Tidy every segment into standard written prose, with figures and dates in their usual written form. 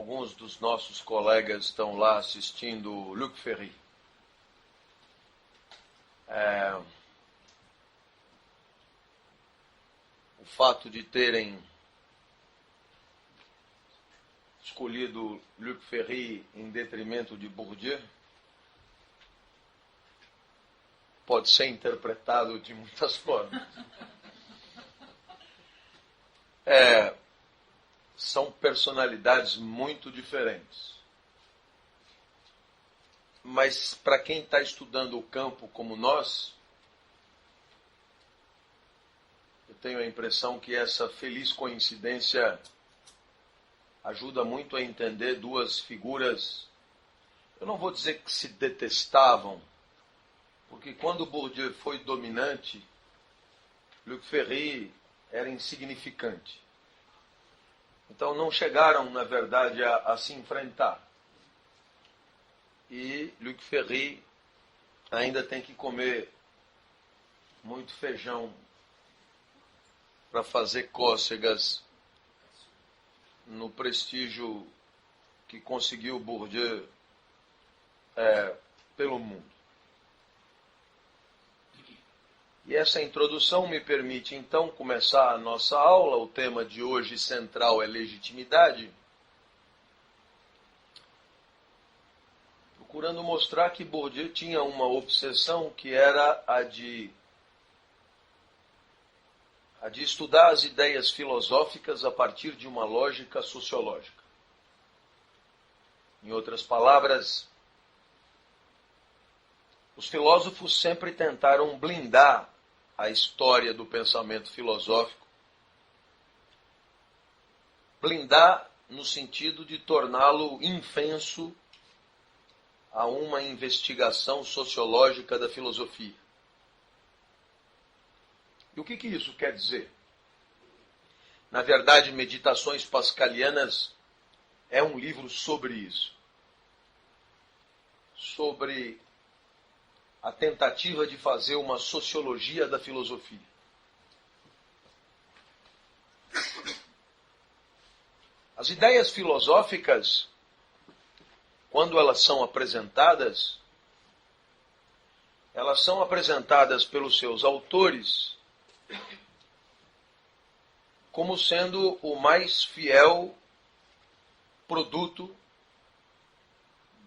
alguns dos nossos colegas estão lá assistindo Luc Ferry. O fato de terem escolhido Luc Ferry em detrimento de Bourdieu pode ser interpretado de muitas formas. São personalidades muito diferentes. Mas para quem está estudando o campo como nós, eu tenho a impressão que essa feliz coincidência ajuda muito a entender duas figuras, eu não vou dizer que se detestavam, porque quando Bourdieu foi dominante, Luc Ferry era insignificante. Então não chegaram, na verdade, a se enfrentar. E Luc Ferry ainda tem que comer muito feijão para fazer cócegas no prestígio que conseguiu Bourdieu pelo mundo. E essa introdução me permite, então, começar a nossa aula. O tema de hoje central é legitimidade, procurando mostrar que Bourdieu tinha uma obsessão que era a de estudar as ideias filosóficas a partir de uma lógica sociológica. Em outras palavras, os filósofos sempre tentaram blindar a história do pensamento filosófico, blindar no sentido de torná-lo infenso a uma investigação sociológica da filosofia. E o que isso quer dizer? Na verdade, Meditações Pascalianas é um livro sobre isso. Sobre a tentativa de fazer uma sociologia da filosofia. As ideias filosóficas, quando elas são apresentadas pelos seus autores como sendo o mais fiel produto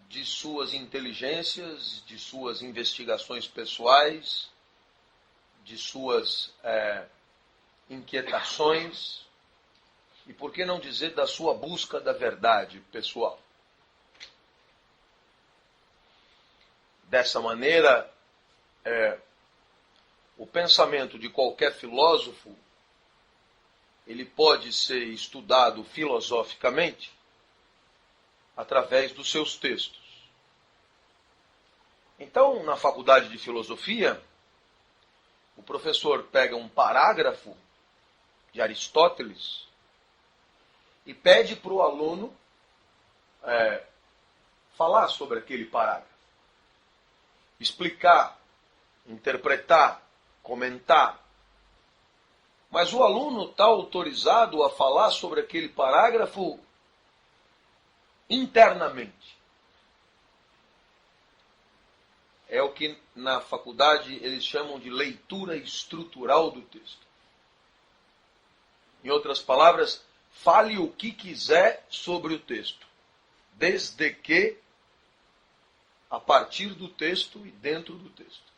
de suas inteligências, de suas investigações pessoais, de suas inquietações, e por que não dizer da sua busca da verdade pessoal. Dessa maneira, o pensamento de qualquer filósofo, ele pode ser estudado filosoficamente através dos seus textos. Então, na faculdade de filosofia, o professor pega um parágrafo de Aristóteles e pede para o aluno falar sobre aquele parágrafo, explicar, interpretar, comentar. Mas o aluno está autorizado a falar sobre aquele parágrafo internamente. É o que na faculdade eles chamam de leitura estrutural do texto. Em outras palavras, fale o que quiser sobre o texto, desde que a partir do texto e dentro do texto.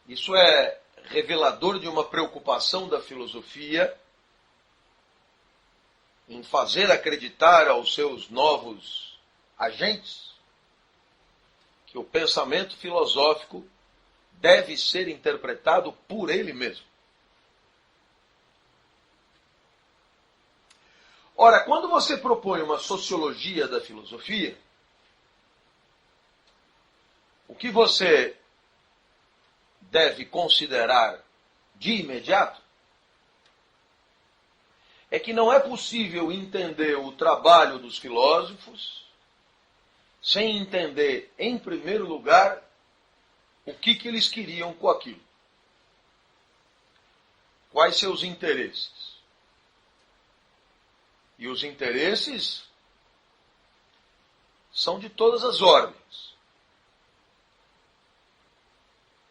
Isso é revelador de uma preocupação da filosofia em fazer acreditar aos seus novos agentes que o pensamento filosófico deve ser interpretado por ele mesmo. Ora, quando você propõe uma sociologia da filosofia, o que você deve considerar de imediato é que não é possível entender o trabalho dos filósofos sem entender, em primeiro lugar, o que eles queriam com aquilo. Quais seus interesses. E os interesses são de todas as ordens.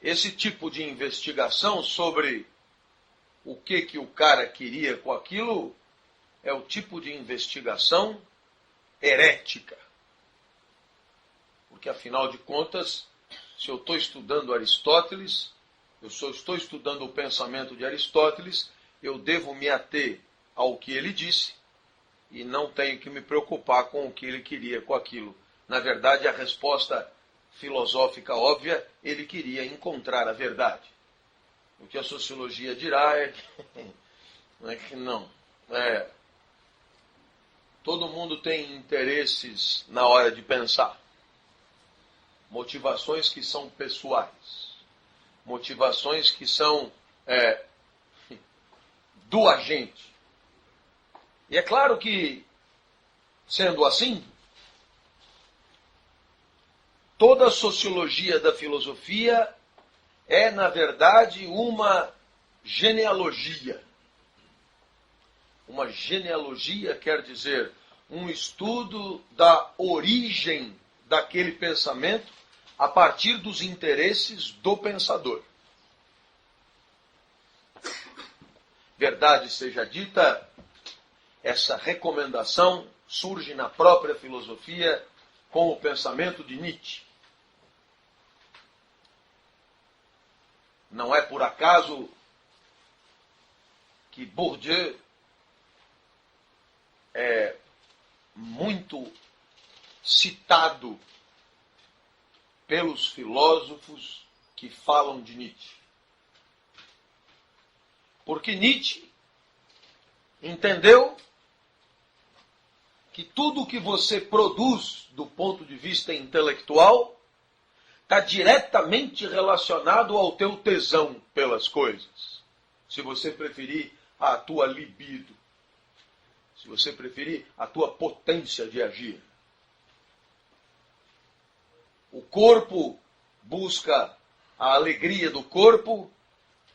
Esse tipo de investigação sobre o que o cara queria com aquilo é o tipo de investigação herética. Porque, afinal de contas, se eu estou estudando Aristóteles, eu só estou estudando o pensamento de Aristóteles, eu devo me ater ao que ele disse e não tenho que me preocupar com o que ele queria com aquilo. Na verdade, a resposta filosófica óbvia, ele queria encontrar a verdade. O que a sociologia dirá é que não. Todo mundo tem interesses na hora de pensar. Motivações que são pessoais. Motivações que são do agente. E é claro que, sendo assim, toda a sociologia da filosofia é, na verdade, uma genealogia. Uma genealogia quer dizer um estudo da origem daquele pensamento a partir dos interesses do pensador. Verdade seja dita, essa recomendação surge na própria filosofia com o pensamento de Nietzsche. Não é por acaso que Bourdieu é muito citado pelos filósofos que falam de Nietzsche. Porque Nietzsche entendeu que tudo que você produz do ponto de vista intelectual está diretamente relacionado ao teu tesão pelas coisas. Se você preferir, a tua libido. Se você preferir, a tua potência de agir. O corpo busca a alegria do corpo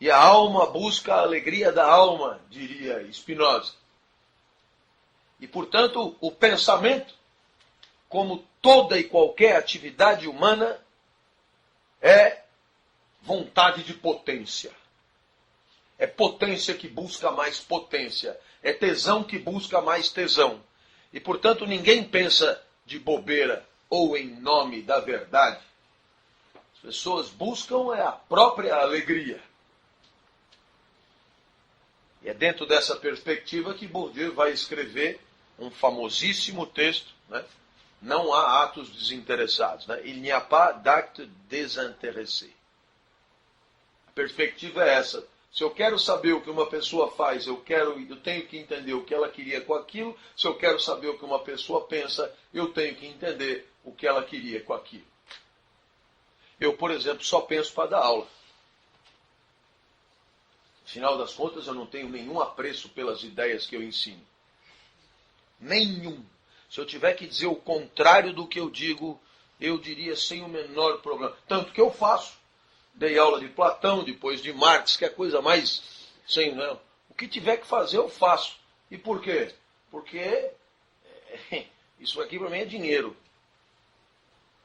e a alma busca a alegria da alma, diria Spinoza. E, portanto, o pensamento, como toda e qualquer atividade humana, é vontade de potência. É potência que busca mais potência. É tesão que busca mais tesão. E, portanto, ninguém pensa de bobeira ou em nome da verdade. As pessoas buscam a própria alegria. E é dentro dessa perspectiva que Bourdieu vai escrever um famosíssimo texto, né? Não há atos desinteressados. Né? Il n'y a pas d'acte désintéressé. A perspectiva é essa. Se eu quero saber o que uma pessoa faz, eu tenho que entender o que ela queria com aquilo. Se eu quero saber o que uma pessoa pensa, eu tenho que entender o que ela queria com aquilo. Eu, por exemplo, só penso para dar aula. Afinal das contas, eu não tenho nenhum apreço pelas ideias que eu ensino. Nenhum. Se eu tiver que dizer o contrário do que eu digo, eu diria sem o menor problema. Tanto que eu faço. Dei aula de Platão, depois de Marx, que é a coisa mais sem não. O que tiver que fazer, eu faço. E por quê? Porque isso aqui para mim é dinheiro.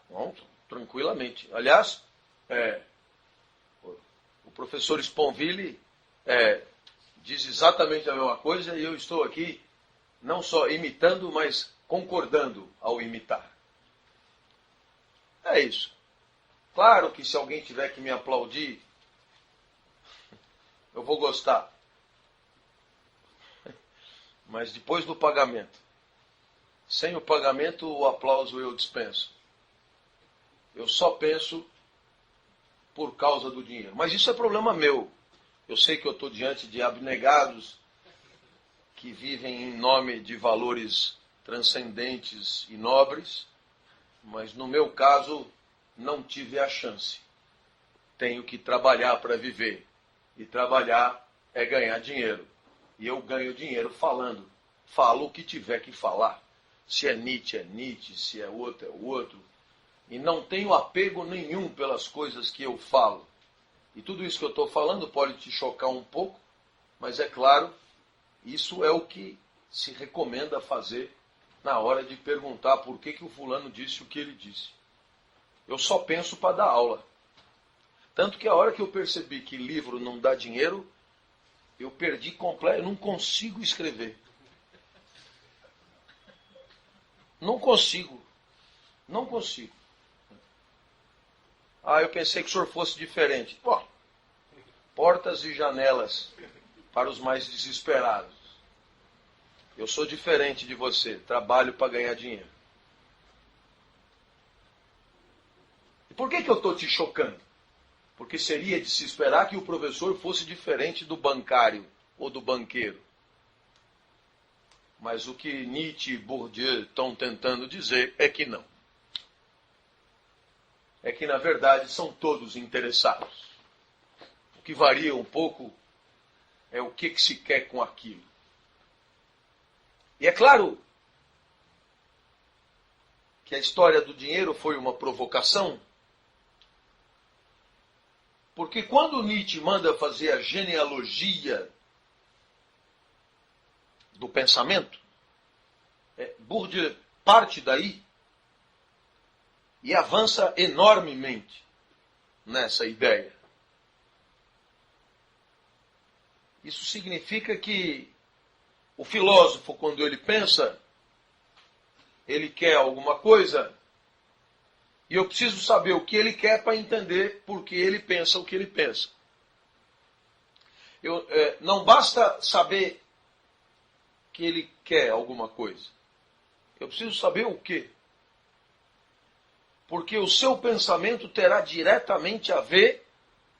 Bom, tranquilamente. Aliás, o professor Sponville diz exatamente a mesma coisa e eu estou aqui não só imitando, mas concordando ao imitar. É isso. Claro que se alguém tiver que me aplaudir, eu vou gostar. Mas depois do pagamento. Sem o pagamento, o aplauso eu dispenso. Eu só penso por causa do dinheiro. Mas isso é problema meu. Eu sei que eu estou diante de abnegados que vivem em nome de valores transcendentes e nobres, mas no meu caso não tive a chance. Tenho que trabalhar para viver. E trabalhar é ganhar dinheiro. E eu ganho dinheiro falando. Falo o que tiver que falar. Se é Nietzsche, se é o outro. E não tenho apego nenhum pelas coisas que eu falo. E tudo isso que eu estou falando pode te chocar um pouco, mas é claro, isso é o que se recomenda fazer na hora de perguntar por que o fulano disse o que ele disse. Eu só penso para dar aula. Tanto que a hora que eu percebi que livro não dá dinheiro, eu perdi completo, eu não consigo escrever. Não consigo. Não consigo. Ah, eu pensei que o senhor fosse diferente. Bom, portas e janelas para os mais desesperados. Eu sou diferente de você, trabalho para ganhar dinheiro. E por que eu estou te chocando? Porque seria de se esperar que o professor fosse diferente do bancário ou do banqueiro. Mas o que Nietzsche e Bourdieu estão tentando dizer é que não. É que, na verdade, são todos interessados. O que varia um pouco é o que se quer com aquilo. E é claro que a história do dinheiro foi uma provocação, porque quando Nietzsche manda fazer a genealogia do pensamento, Bourdieu parte daí e avança enormemente nessa ideia. Isso significa que o filósofo, quando ele pensa, ele quer alguma coisa, e eu preciso saber o que ele quer para entender por que ele pensa o que ele pensa. Não basta saber que ele quer alguma coisa. Eu preciso saber o quê. Porque o seu pensamento terá diretamente a ver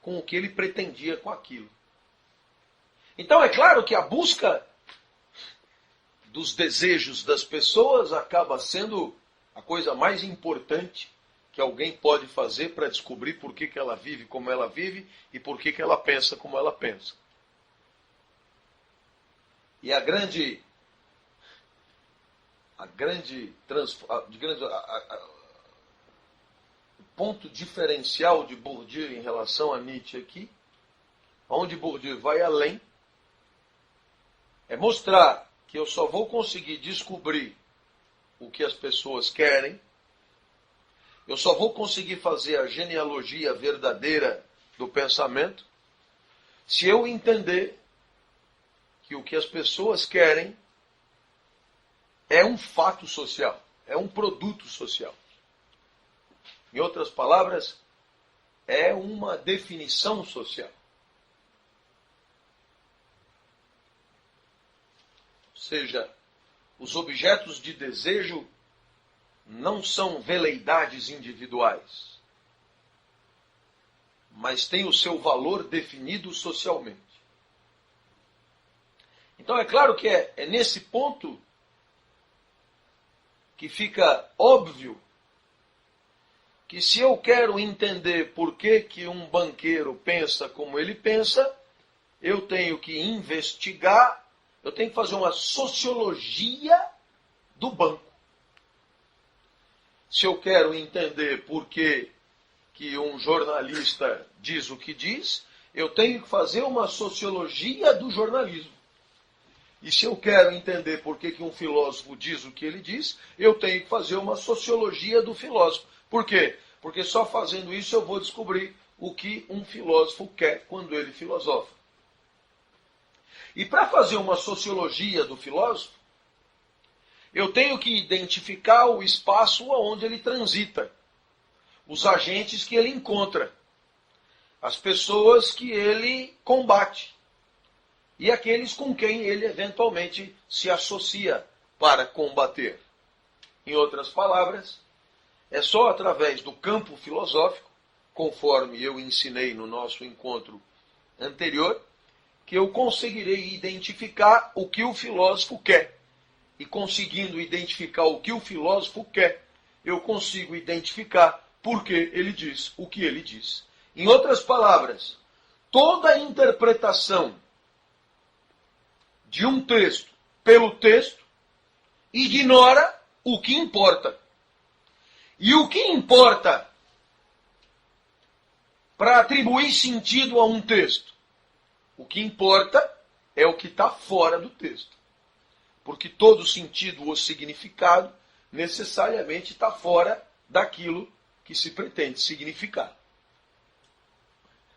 com o que ele pretendia com aquilo. Então é claro que a busca dos desejos das pessoas acaba sendo a coisa mais importante que alguém pode fazer para descobrir por que ela vive como ela vive e por que ela pensa como ela pensa. E o ponto diferencial de Bourdieu em relação a Nietzsche aqui, onde Bourdieu vai além, é mostrar que eu só vou conseguir descobrir o que as pessoas querem, eu só vou conseguir fazer a genealogia verdadeira do pensamento, se eu entender que o que as pessoas querem é um fato social, é um produto social. Em outras palavras, é uma definição social. Ou seja, os objetos de desejo não são veleidades individuais, mas têm o seu valor definido socialmente. Então é claro que é nesse ponto que fica óbvio que se eu quero entender por que um banqueiro pensa como ele pensa, eu tenho que investigar, eu tenho que fazer uma sociologia do banco. Se eu quero entender por que um jornalista diz o que diz, eu tenho que fazer uma sociologia do jornalismo. E se eu quero entender por que um filósofo diz o que ele diz, eu tenho que fazer uma sociologia do filósofo. Por quê? Porque só fazendo isso eu vou descobrir o que um filósofo quer quando ele filosofa. E para fazer uma sociologia do filósofo, eu tenho que identificar o espaço onde ele transita, os agentes que ele encontra, as pessoas que ele combate e aqueles com quem ele eventualmente se associa para combater. Em outras palavras, é só através do campo filosófico, conforme eu ensinei no nosso encontro anterior, que eu conseguirei identificar o que o filósofo quer. E conseguindo identificar o que o filósofo quer, eu consigo identificar por que ele diz o que ele diz. Em outras palavras, toda interpretação de um texto pelo texto ignora o que importa. E o que importa para atribuir sentido a um texto? O que importa é o que está fora do texto. Porque todo sentido ou significado necessariamente está fora daquilo que se pretende significar.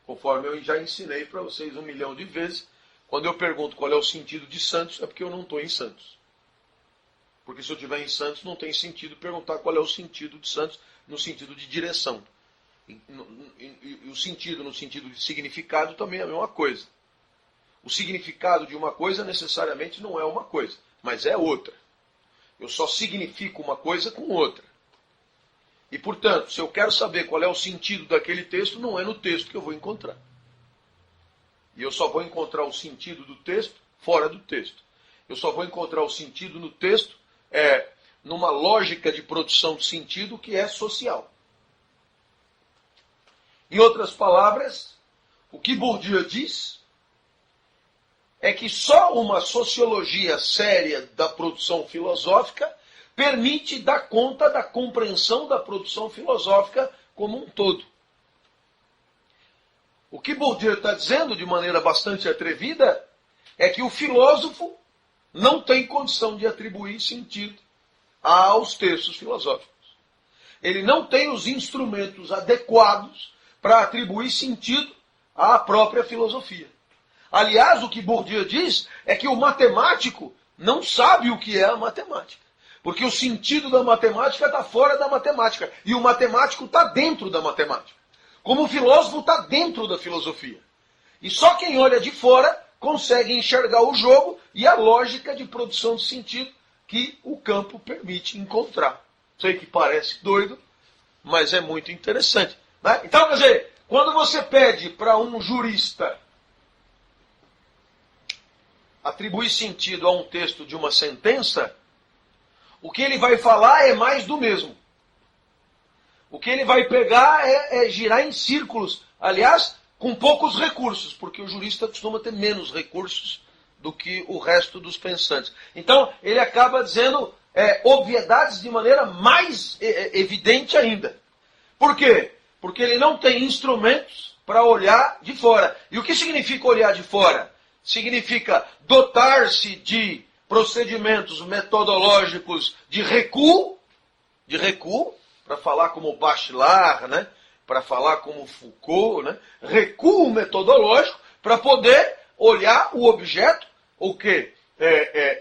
Conforme eu já ensinei para vocês 1 milhão de vezes, quando eu pergunto qual é o sentido de Santos, é porque eu não estou em Santos. Porque se eu estiver em Santos, não tem sentido perguntar qual é o sentido de Santos no sentido de direção. E o sentido no sentido de significado também é a mesma coisa. O significado de uma coisa necessariamente não é uma coisa, mas é outra. Eu só significo uma coisa com outra. E, portanto, se eu quero saber qual é o sentido daquele texto, não é no texto que eu vou encontrar. E eu só vou encontrar o sentido do texto fora do texto. Eu só vou encontrar o sentido no texto numa lógica de produção de sentido que é social. Em outras palavras, o que Bourdieu diz é que só uma sociologia séria da produção filosófica permite dar conta da compreensão da produção filosófica como um todo. O que Bourdieu está dizendo, de maneira bastante atrevida, é que o filósofo não tem condição de atribuir sentido aos textos filosóficos. Ele não tem os instrumentos adequados para atribuir sentido à própria filosofia. Aliás, o que Bourdieu diz é que o matemático não sabe o que é a matemática. Porque o sentido da matemática está fora da matemática. E o matemático está dentro da matemática. Como o filósofo está dentro da filosofia. E só quem olha de fora consegue enxergar o jogo e a lógica de produção de sentido que o campo permite encontrar. Sei que parece doido, mas é muito interessante. Né? Então, quer dizer, quando você pede para um jurista atribuir sentido a um texto de uma sentença, o que ele vai falar é mais do mesmo. O que ele vai pegar é girar em círculos. Aliás, com poucos recursos, porque o jurista costuma ter menos recursos do que o resto dos pensantes. Então, ele acaba dizendo obviedades de maneira mais evidente ainda. Por quê? Porque ele não tem instrumentos para olhar de fora. E o que significa olhar de fora? Significa dotar-se de procedimentos metodológicos de recuo, para falar como Bachelard, né? Para falar como Foucault, né? Recuo metodológico para poder olhar o objeto, o quê?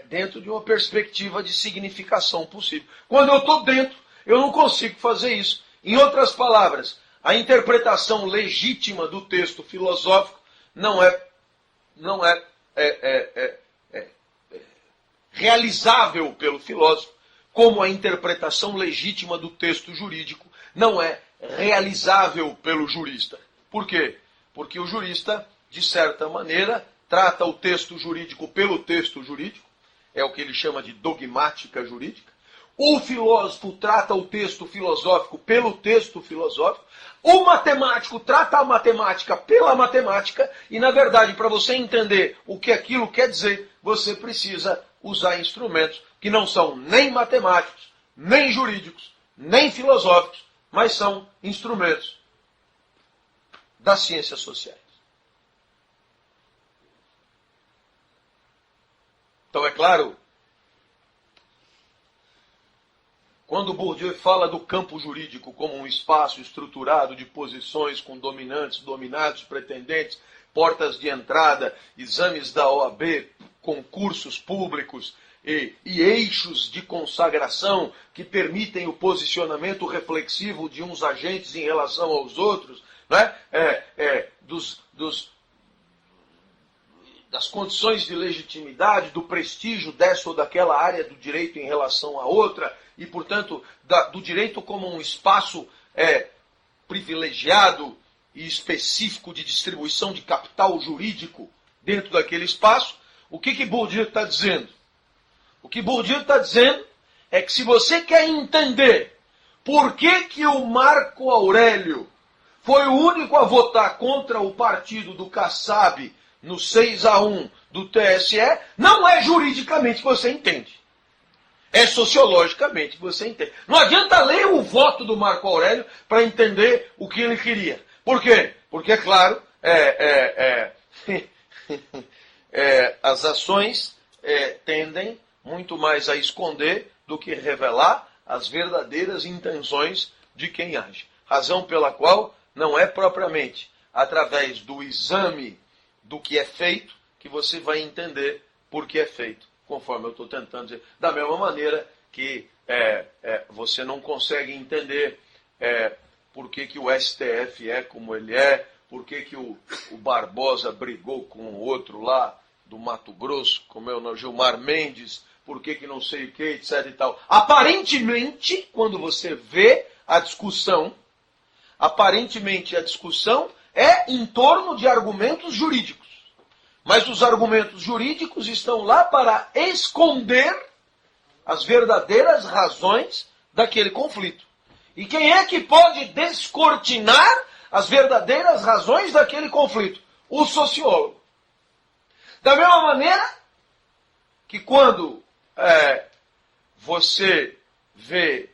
Dentro de uma perspectiva de significação possível. Quando eu estou dentro, eu não consigo fazer isso. Em outras palavras, a interpretação legítima do texto filosófico não é realizável pelo filósofo, como a interpretação legítima do texto jurídico não é realizável pelo jurista. Por quê? Porque o jurista, de certa maneira, trata o texto jurídico pelo texto jurídico, é o que ele chama de dogmática jurídica. O filósofo trata o texto filosófico pelo texto filosófico. O matemático trata a matemática pela matemática. E, na verdade, para você entender o que aquilo quer dizer, você precisa usar instrumentos que não são nem matemáticos, nem jurídicos, nem filosóficos, mas são instrumentos das ciências sociais. Então, é claro, quando Bourdieu fala do campo jurídico como um espaço estruturado de posições com dominantes, dominados, pretendentes, portas de entrada, exames da OAB, concursos públicos e eixos de consagração que permitem o posicionamento reflexivo de uns agentes em relação aos outros, né? Das condições de legitimidade, do prestígio dessa ou daquela área do direito em relação a outra, e, portanto, do direito como um espaço privilegiado e específico de distribuição de capital jurídico dentro daquele espaço. O que Bourdieu está dizendo? O que Bourdieu está dizendo é que se você quer entender por que o Marco Aurélio foi o único a votar contra o partido do Kassab no 6-1 do TSE, não é juridicamente que você entende. É sociologicamente que você entende. Não adianta ler o voto do Marco Aurélio para entender o que ele queria. Por quê? Porque, é claro, as ações tendem muito mais a esconder do que revelar as verdadeiras intenções de quem age. Razão pela qual não é propriamente através do exame do que é feito que você vai entender por que é feito, conforme eu estou tentando dizer. Da mesma maneira que você não consegue entender por que o STF é como ele é, por que o Barbosa brigou com o outro lá do Mato Grosso, como é o Gilmar Mendes, por que não sei o que, etc e tal. Aparentemente, quando você vê a discussão, aparentemente a discussão é em torno de argumentos jurídicos. Mas os argumentos jurídicos estão lá para esconder as verdadeiras razões daquele conflito. E quem é que pode descortinar as verdadeiras razões daquele conflito? O sociólogo. Da mesma maneira que quando você vê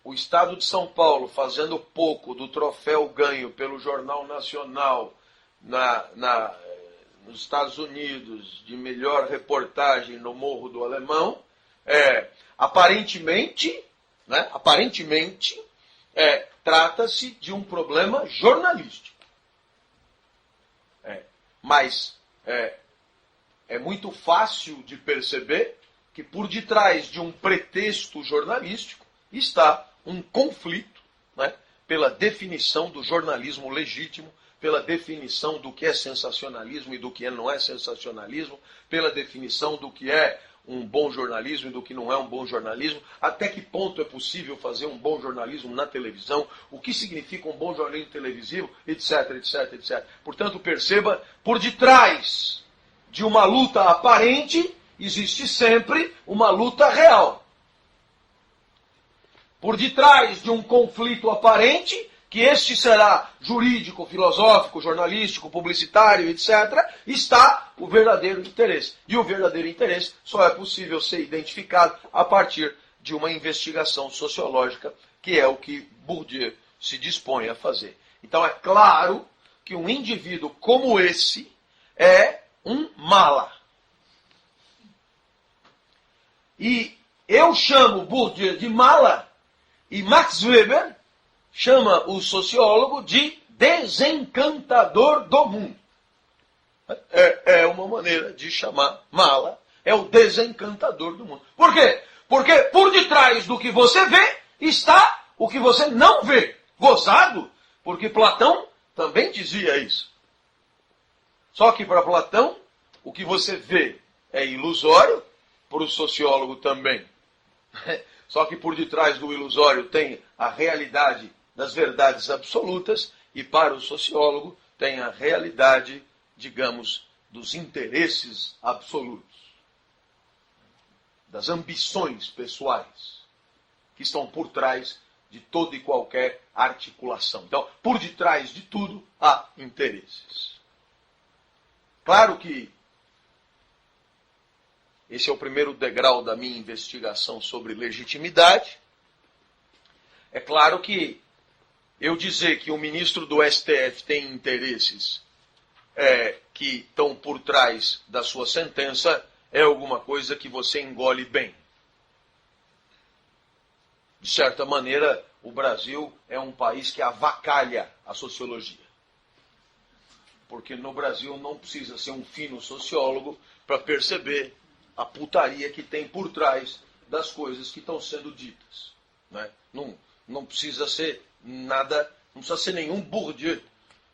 o Estado de São Paulo fazendo pouco do troféu ganho pelo Jornal Nacional nos Estados Unidos de melhor reportagem no Morro do Alemão, aparentemente, trata-se de um problema jornalístico. Mas é muito fácil de perceber que por detrás de um pretexto jornalístico está um conflito, pela definição do jornalismo legítimo, pela definição do que é sensacionalismo e do que não é sensacionalismo, pela definição do que é um bom jornalismo e do que não é um bom jornalismo, até que ponto é possível fazer um bom jornalismo na televisão, o que significa um bom jornalismo televisivo, etc, etc, etc. Portanto, perceba, por detrás de uma luta aparente, existe sempre uma luta real. Por detrás de um conflito aparente, que este será jurídico, filosófico, jornalístico, publicitário, etc., está o verdadeiro interesse. E o verdadeiro interesse só é possível ser identificado a partir de uma investigação sociológica, que é o que Bourdieu se dispõe a fazer. Então é claro que um indivíduo como esse é um mala. E eu chamo Bourdieu de mala, e Max Weber chama o sociólogo de desencantador do mundo. É uma maneira de chamar mala, é o desencantador do mundo. Por quê? Porque por detrás do que você vê está o que você não vê. Gozado, porque Platão também dizia isso. Só que para Platão, o que você vê é ilusório, para o sociólogo também. Só que por detrás do ilusório tem a realidade das verdades absolutas e para o sociólogo tem a realidade, digamos, dos interesses absolutos, das ambições pessoais que estão por trás de toda e qualquer articulação. Então, por detrás de tudo há interesses. Claro que esse é o primeiro degrau da minha investigação sobre legitimidade. É claro que eu dizer que o ministro do STF tem interesses que estão por trás da sua sentença é alguma coisa que você engole bem. De certa maneira, o Brasil é um país que avacalha a sociologia. Porque no Brasil não precisa ser um fino sociólogo para perceber a putaria que tem por trás das coisas que estão sendo ditas. Não precisa ser nada, não precisa ser nenhum Bourdieu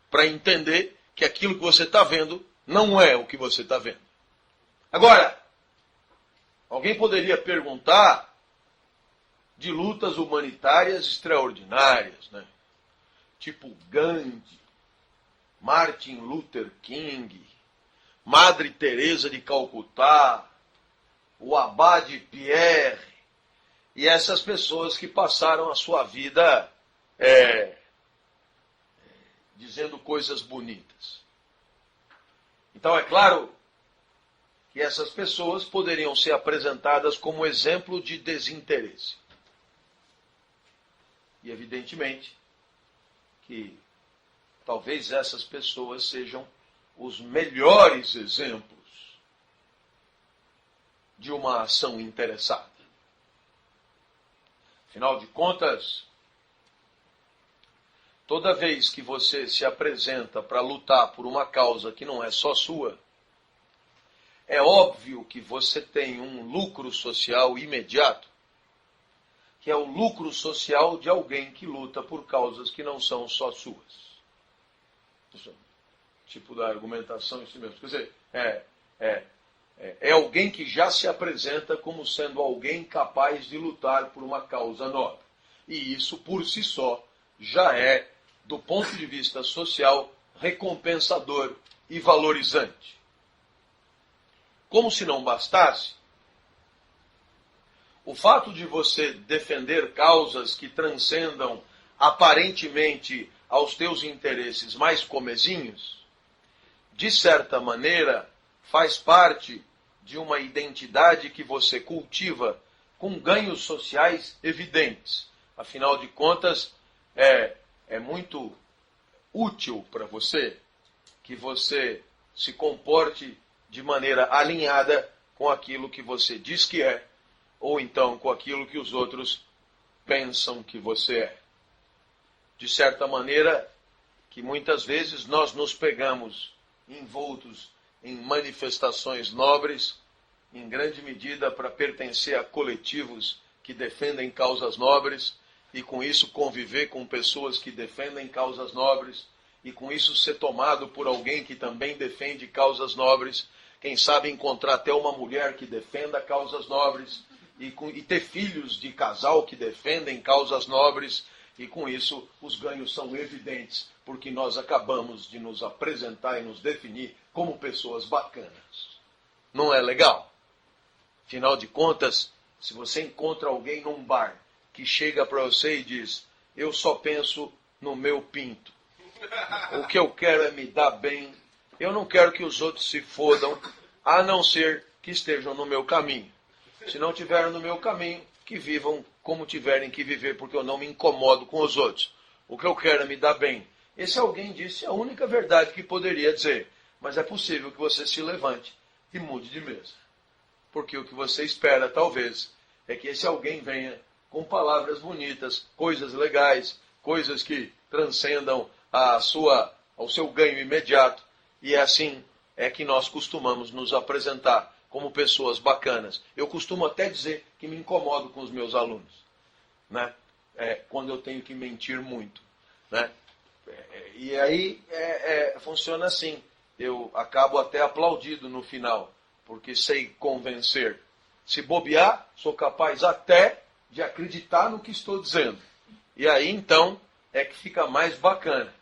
para entender que aquilo que você está vendo não é o que você está vendo. Agora, alguém poderia perguntar de lutas humanitárias extraordinárias, tipo Gandhi, Martin Luther King, Madre Teresa de Calcutá, o Abade Pierre, e essas pessoas que passaram a sua vida dizendo coisas bonitas. Então é claro que essas pessoas poderiam ser apresentadas como exemplo de desinteresse. E evidentemente que talvez essas pessoas sejam os melhores exemplos de uma ação interessada. Afinal de contas, toda vez que você se apresenta para lutar por uma causa que não é só sua, é óbvio que você tem um lucro social imediato, que é o lucro social de alguém que luta por causas que não são só suas. Tipo da argumentação em si mesmo. Quer dizer, é alguém que já se apresenta como sendo alguém capaz de lutar por uma causa nobre. E isso, por si só, já é, do ponto de vista social, recompensador e valorizante. Como se não bastasse, o fato de você defender causas que transcendam aparentemente aos teus interesses mais comezinhos, de certa maneira, faz parte de uma identidade que você cultiva com ganhos sociais evidentes. Afinal de contas, é muito útil para você que você se comporte de maneira alinhada com aquilo que você diz que é, ou então com aquilo que os outros pensam que você é. De certa maneira, que muitas vezes nós nos pegamos envoltos em manifestações nobres, em grande medida para pertencer a coletivos que defendem causas nobres, e com isso conviver com pessoas que defendem causas nobres, e com isso ser tomado por alguém que também defende causas nobres, quem sabe encontrar até uma mulher que defenda causas nobres, e ter filhos de casal que defendem causas nobres, e com isso os ganhos são evidentes, porque nós acabamos de nos apresentar e nos definir como pessoas bacanas. Não é legal? Afinal de contas, se você encontra alguém num bar que chega para você e diz: eu só penso no meu pinto, o que eu quero é me dar bem, eu não quero que os outros se fodam, a não ser que estejam no meu caminho. Se não estiverem no meu caminho, que vivam como tiverem que viver, porque eu não me incomodo com os outros. O que eu quero é me dar bem. Esse alguém disse a única verdade que poderia dizer, mas é possível que você se levante e mude de mesa. Porque o que você espera, talvez, é que esse alguém venha com palavras bonitas, coisas legais, coisas que transcendam ao seu ganho imediato. E assim é que nós costumamos nos apresentar como pessoas bacanas. Eu costumo até dizer que me incomodo com os meus alunos, né? Quando eu tenho que mentir muito, né? E aí funciona assim. Eu acabo até aplaudido no final, porque sei convencer. Se bobear, sou capaz até de acreditar no que estou dizendo. E aí então é que fica mais bacana.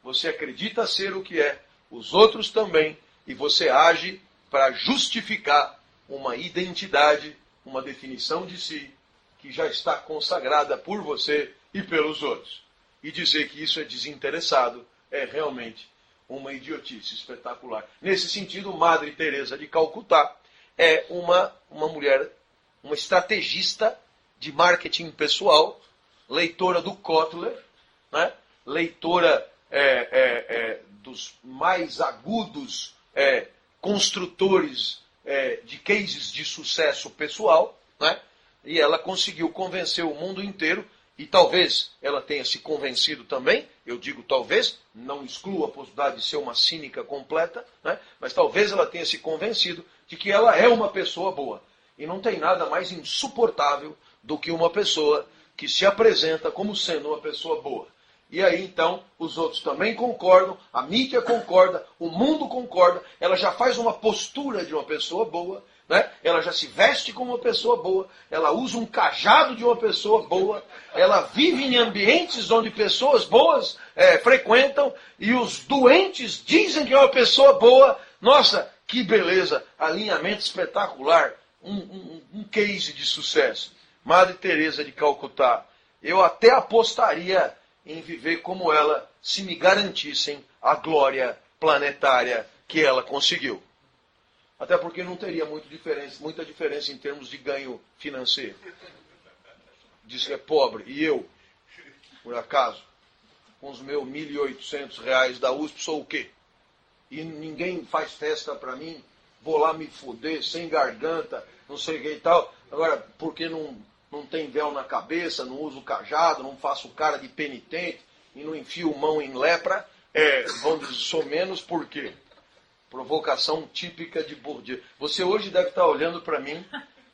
Você acredita ser o que é, os outros também, e você age para justificar uma identidade, uma definição de si, que já está consagrada por você e pelos outros. E dizer que isso é desinteressado é realmente uma idiotice espetacular. Nesse sentido, Madre Teresa de Calcutá é uma mulher, uma estrategista de marketing pessoal, leitora do Kotler, né? Leitora dos mais agudos construtores de cases de sucesso pessoal, né? E ela conseguiu convencer o mundo inteiro, e talvez ela tenha se convencido também, eu digo talvez, não excluo a possibilidade de ser uma cínica completa, né? Mas talvez ela tenha se convencido de que ela é uma pessoa boa. E não tem nada mais insuportável do que uma pessoa que se apresenta como sendo uma pessoa boa. E aí, então, os outros também concordam, a mídia concorda, o mundo concorda, ela já faz uma postura de uma pessoa boa, né? Ela já se veste como uma pessoa boa, ela usa um cajado de uma pessoa boa, ela vive em ambientes onde pessoas boas frequentam, e os doentes dizem que é uma pessoa boa. Nossa, que beleza, alinhamento espetacular, um case de sucesso. Madre Teresa de Calcutá, eu até apostaria em viver como ela, se me garantissem a glória planetária que ela conseguiu. Até porque não teria muita diferença em termos de ganho financeiro. Diz que é pobre. E eu, por acaso, com os meus R$ 1.800 da USP, sou o quê? E ninguém faz festa para mim vou lá me foder, sem garganta, não sei o que e tal. Agora, porque não tem véu na cabeça, não uso cajado, não faço cara de penitente e não enfio mão em lepra, vão dizer, sou menos por quê? Provocação típica de Bourdieu. Você hoje deve estar olhando para mim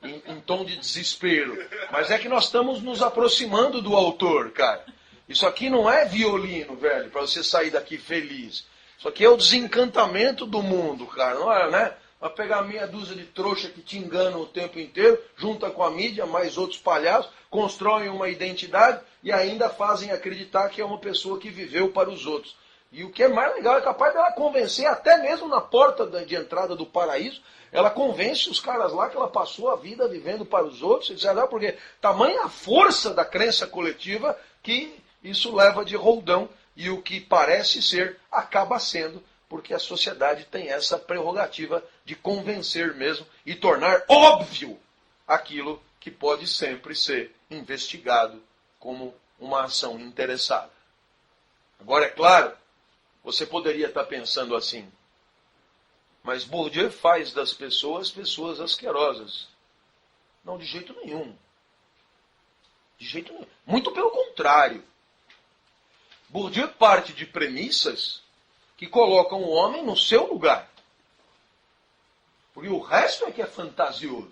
em tom de desespero. Mas é que nós estamos nos aproximando do autor, cara. Isso aqui não é violino, velho, para você sair daqui feliz. Isso aqui é o desencantamento do mundo, cara. Não é, né? Vai pegar meia dúzia de trouxa que te enganam o tempo inteiro, junta com a mídia, mais outros palhaços, constroem uma identidade e ainda fazem acreditar que é uma pessoa que viveu para os outros. E o que é mais legal é capaz dela convencer, até mesmo na porta de entrada do paraíso, ela convence os caras lá que ela passou a vida vivendo para os outros, etc. Porque tamanha a força da crença coletiva que isso leva de roldão e o que parece ser acaba sendo, porque a sociedade tem essa prerrogativa de convencer mesmo e tornar óbvio aquilo que pode sempre ser investigado como uma ação interessada. Agora, é claro, você poderia estar pensando assim, mas Bourdieu faz das pessoas asquerosas. Não, de jeito nenhum. De jeito nenhum. Muito pelo contrário. Bourdieu parte de premissas que colocam o homem no seu lugar. Porque o resto é que é fantasioso.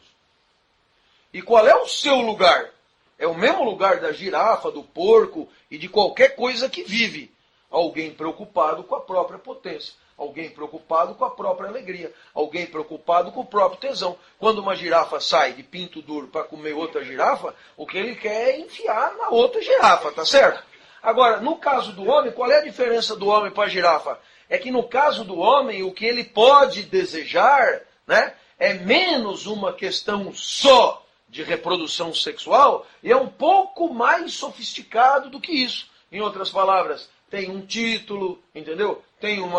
E qual é o seu lugar? É o mesmo lugar da girafa, do porco e de qualquer coisa que vive. Alguém preocupado com a própria potência. Alguém preocupado com a própria alegria. Alguém preocupado com o próprio tesão. Quando uma girafa sai de pinto duro para comer outra girafa, o que ele quer é enfiar na outra girafa, tá certo? Agora, no caso do homem, qual é a diferença do homem para a girafa? É que no caso do homem, o que ele pode desejar, né, é menos uma questão só de reprodução sexual e é um pouco mais sofisticado do que isso. Em outras palavras, tem um título, entendeu? Tem um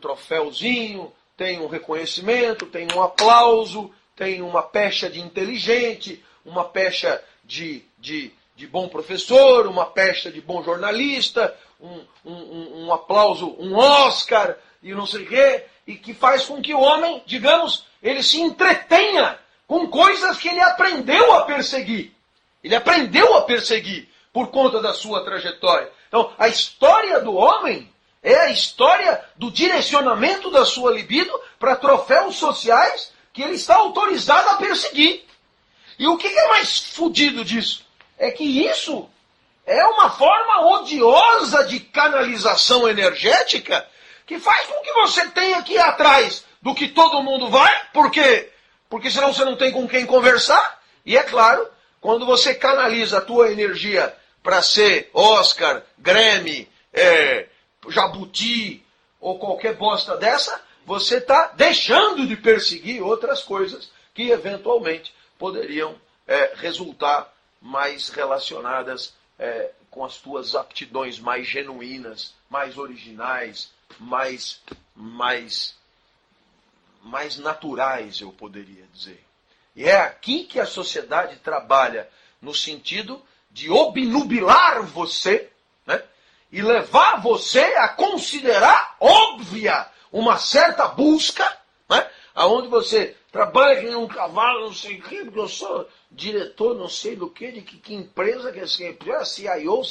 troféuzinho, tem um reconhecimento, tem um aplauso, tem uma pecha de inteligente, uma pecha de bom professor, uma pecha de bom jornalista, um aplauso, um Oscar e não sei o quê, e que faz com que o homem, digamos, ele se entretenha com coisas que ele aprendeu a perseguir. Ele aprendeu a perseguir por conta da sua trajetória. Então, a história do homem é a história do direcionamento da sua libido para troféus sociais que ele está autorizado a perseguir. E o que é mais fodido disso? É que isso é uma forma odiosa de canalização energética que faz com que você tenha que ir atrás do que todo mundo vai. Por quê? Porque senão você não tem com quem conversar. E é claro, quando você canaliza a tua energia para ser Oscar, Grammy, Jabuti ou qualquer bosta dessa, você está deixando de perseguir outras coisas que eventualmente poderiam resultar mais relacionadas com as tuas aptidões mais genuínas, mais originais, mais naturais, eu poderia dizer. E é aqui que a sociedade trabalha no sentido de obnubilar você, né, e levar você a considerar óbvia uma certa busca, né, aonde você trabalha que nem um cavalo, não sei o quê, porque eu sou diretor não sei do quê, de que empresa que é CIO,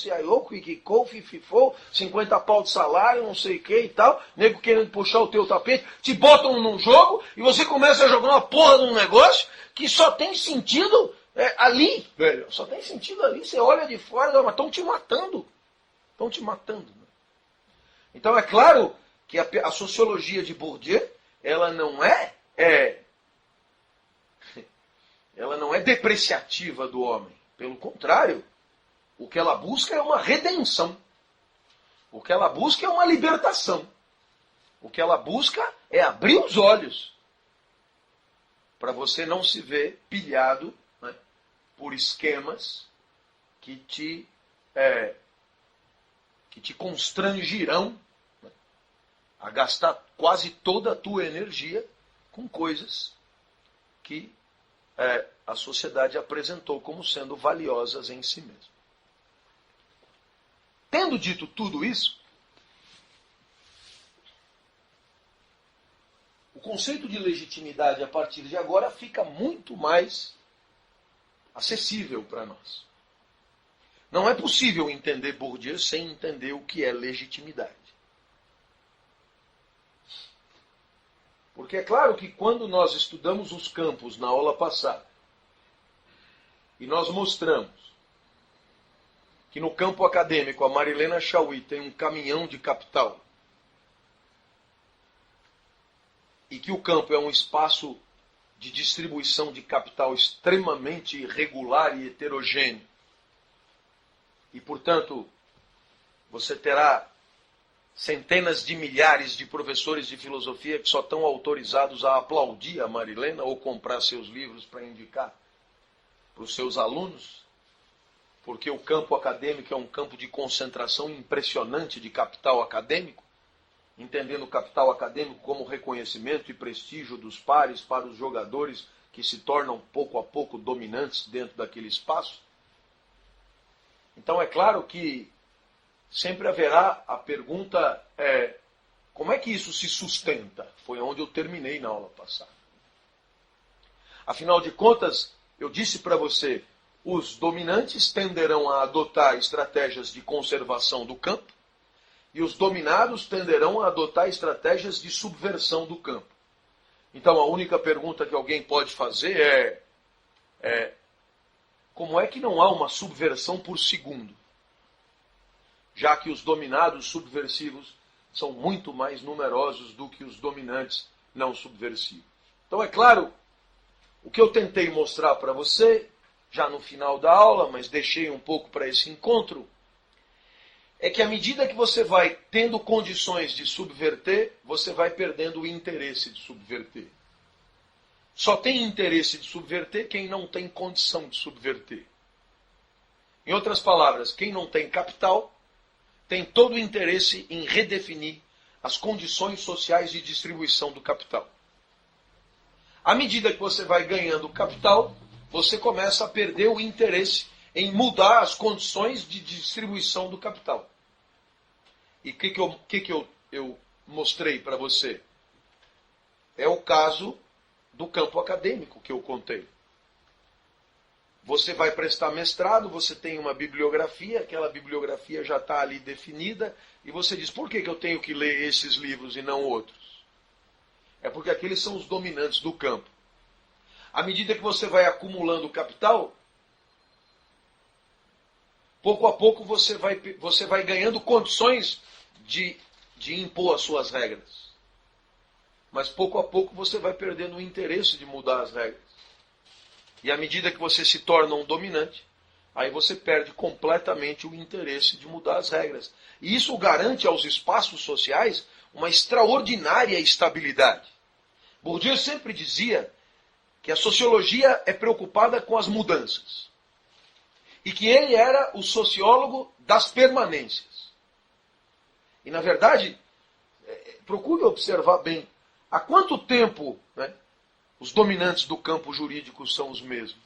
Quickcall, Fififou, 50 pau de salário, não sei o quê e tal, nego querendo puxar o teu tapete, te botam num jogo e você começa a jogar uma porra de um negócio que só tem sentido ali, velho. Só tem sentido ali. Você olha de fora, mas estão te matando. Estão te matando. Né? Então é claro que a sociologia de Bourdieu, ela não é depreciativa do homem. Pelo contrário, o que ela busca é uma redenção. O que ela busca é uma libertação. O que ela busca é abrir os olhos para você não se ver pilhado, né, por esquemas que te constrangirão, né, a gastar quase toda a tua energia com coisas que a sociedade apresentou como sendo valiosas em si mesma. Tendo dito tudo isso, o conceito de legitimidade a partir de agora fica muito mais acessível para nós. Não é possível entender Bourdieu sem entender o que é legitimidade. Porque é claro que quando nós estudamos os campos na aula passada, e nós mostramos que no campo acadêmico a Marilena Chauí tem um caminhão de capital, e que o campo é um espaço de distribuição de capital extremamente irregular e heterogêneo, e, portanto, você terá centenas de milhares de professores de filosofia que só estão autorizados a aplaudir a Marilena ou comprar seus livros para indicar para os seus alunos, porque o campo acadêmico é um campo de concentração impressionante de capital acadêmico, entendendo o capital acadêmico como reconhecimento e prestígio dos pares para os jogadores que se tornam pouco a pouco dominantes dentro daquele espaço. Então é claro que sempre haverá a pergunta, como é que isso se sustenta? Foi onde eu terminei na aula passada. Afinal de contas, eu disse para você, os dominantes tenderão a adotar estratégias de conservação do campo e os dominados tenderão a adotar estratégias de subversão do campo. Então a única pergunta que alguém pode fazer é como é que não há uma subversão por segundo? Já que os dominados subversivos são muito mais numerosos do que os dominantes não subversivos. Então é claro, o que eu tentei mostrar para você, já no final da aula, mas deixei um pouco para esse encontro, é que à medida que você vai tendo condições de subverter, você vai perdendo o interesse de subverter. Só tem interesse de subverter quem não tem condição de subverter. Em outras palavras, quem não tem capital tem todo o interesse em redefinir as condições sociais de distribuição do capital. À medida que você vai ganhando capital, você começa a perder o interesse em mudar as condições de distribuição do capital. E o que eu mostrei para você? É o caso do campo acadêmico que eu contei. Você vai prestar mestrado, você tem uma bibliografia, aquela bibliografia já está ali definida, e você diz, por que eu tenho que ler esses livros e não outros? É porque aqueles são os dominantes do campo. À medida que você vai acumulando capital, pouco a pouco você vai ganhando condições de impor as suas regras. Mas pouco a pouco você vai perdendo o interesse de mudar as regras. E à medida que você se torna um dominante, aí você perde completamente o interesse de mudar as regras. E isso garante aos espaços sociais uma extraordinária estabilidade. Bourdieu sempre dizia que a sociologia é preocupada com as mudanças. E que ele era o sociólogo das permanências. E na verdade, procure observar bem, há quanto tempo, né, os dominantes do campo jurídico são os mesmos?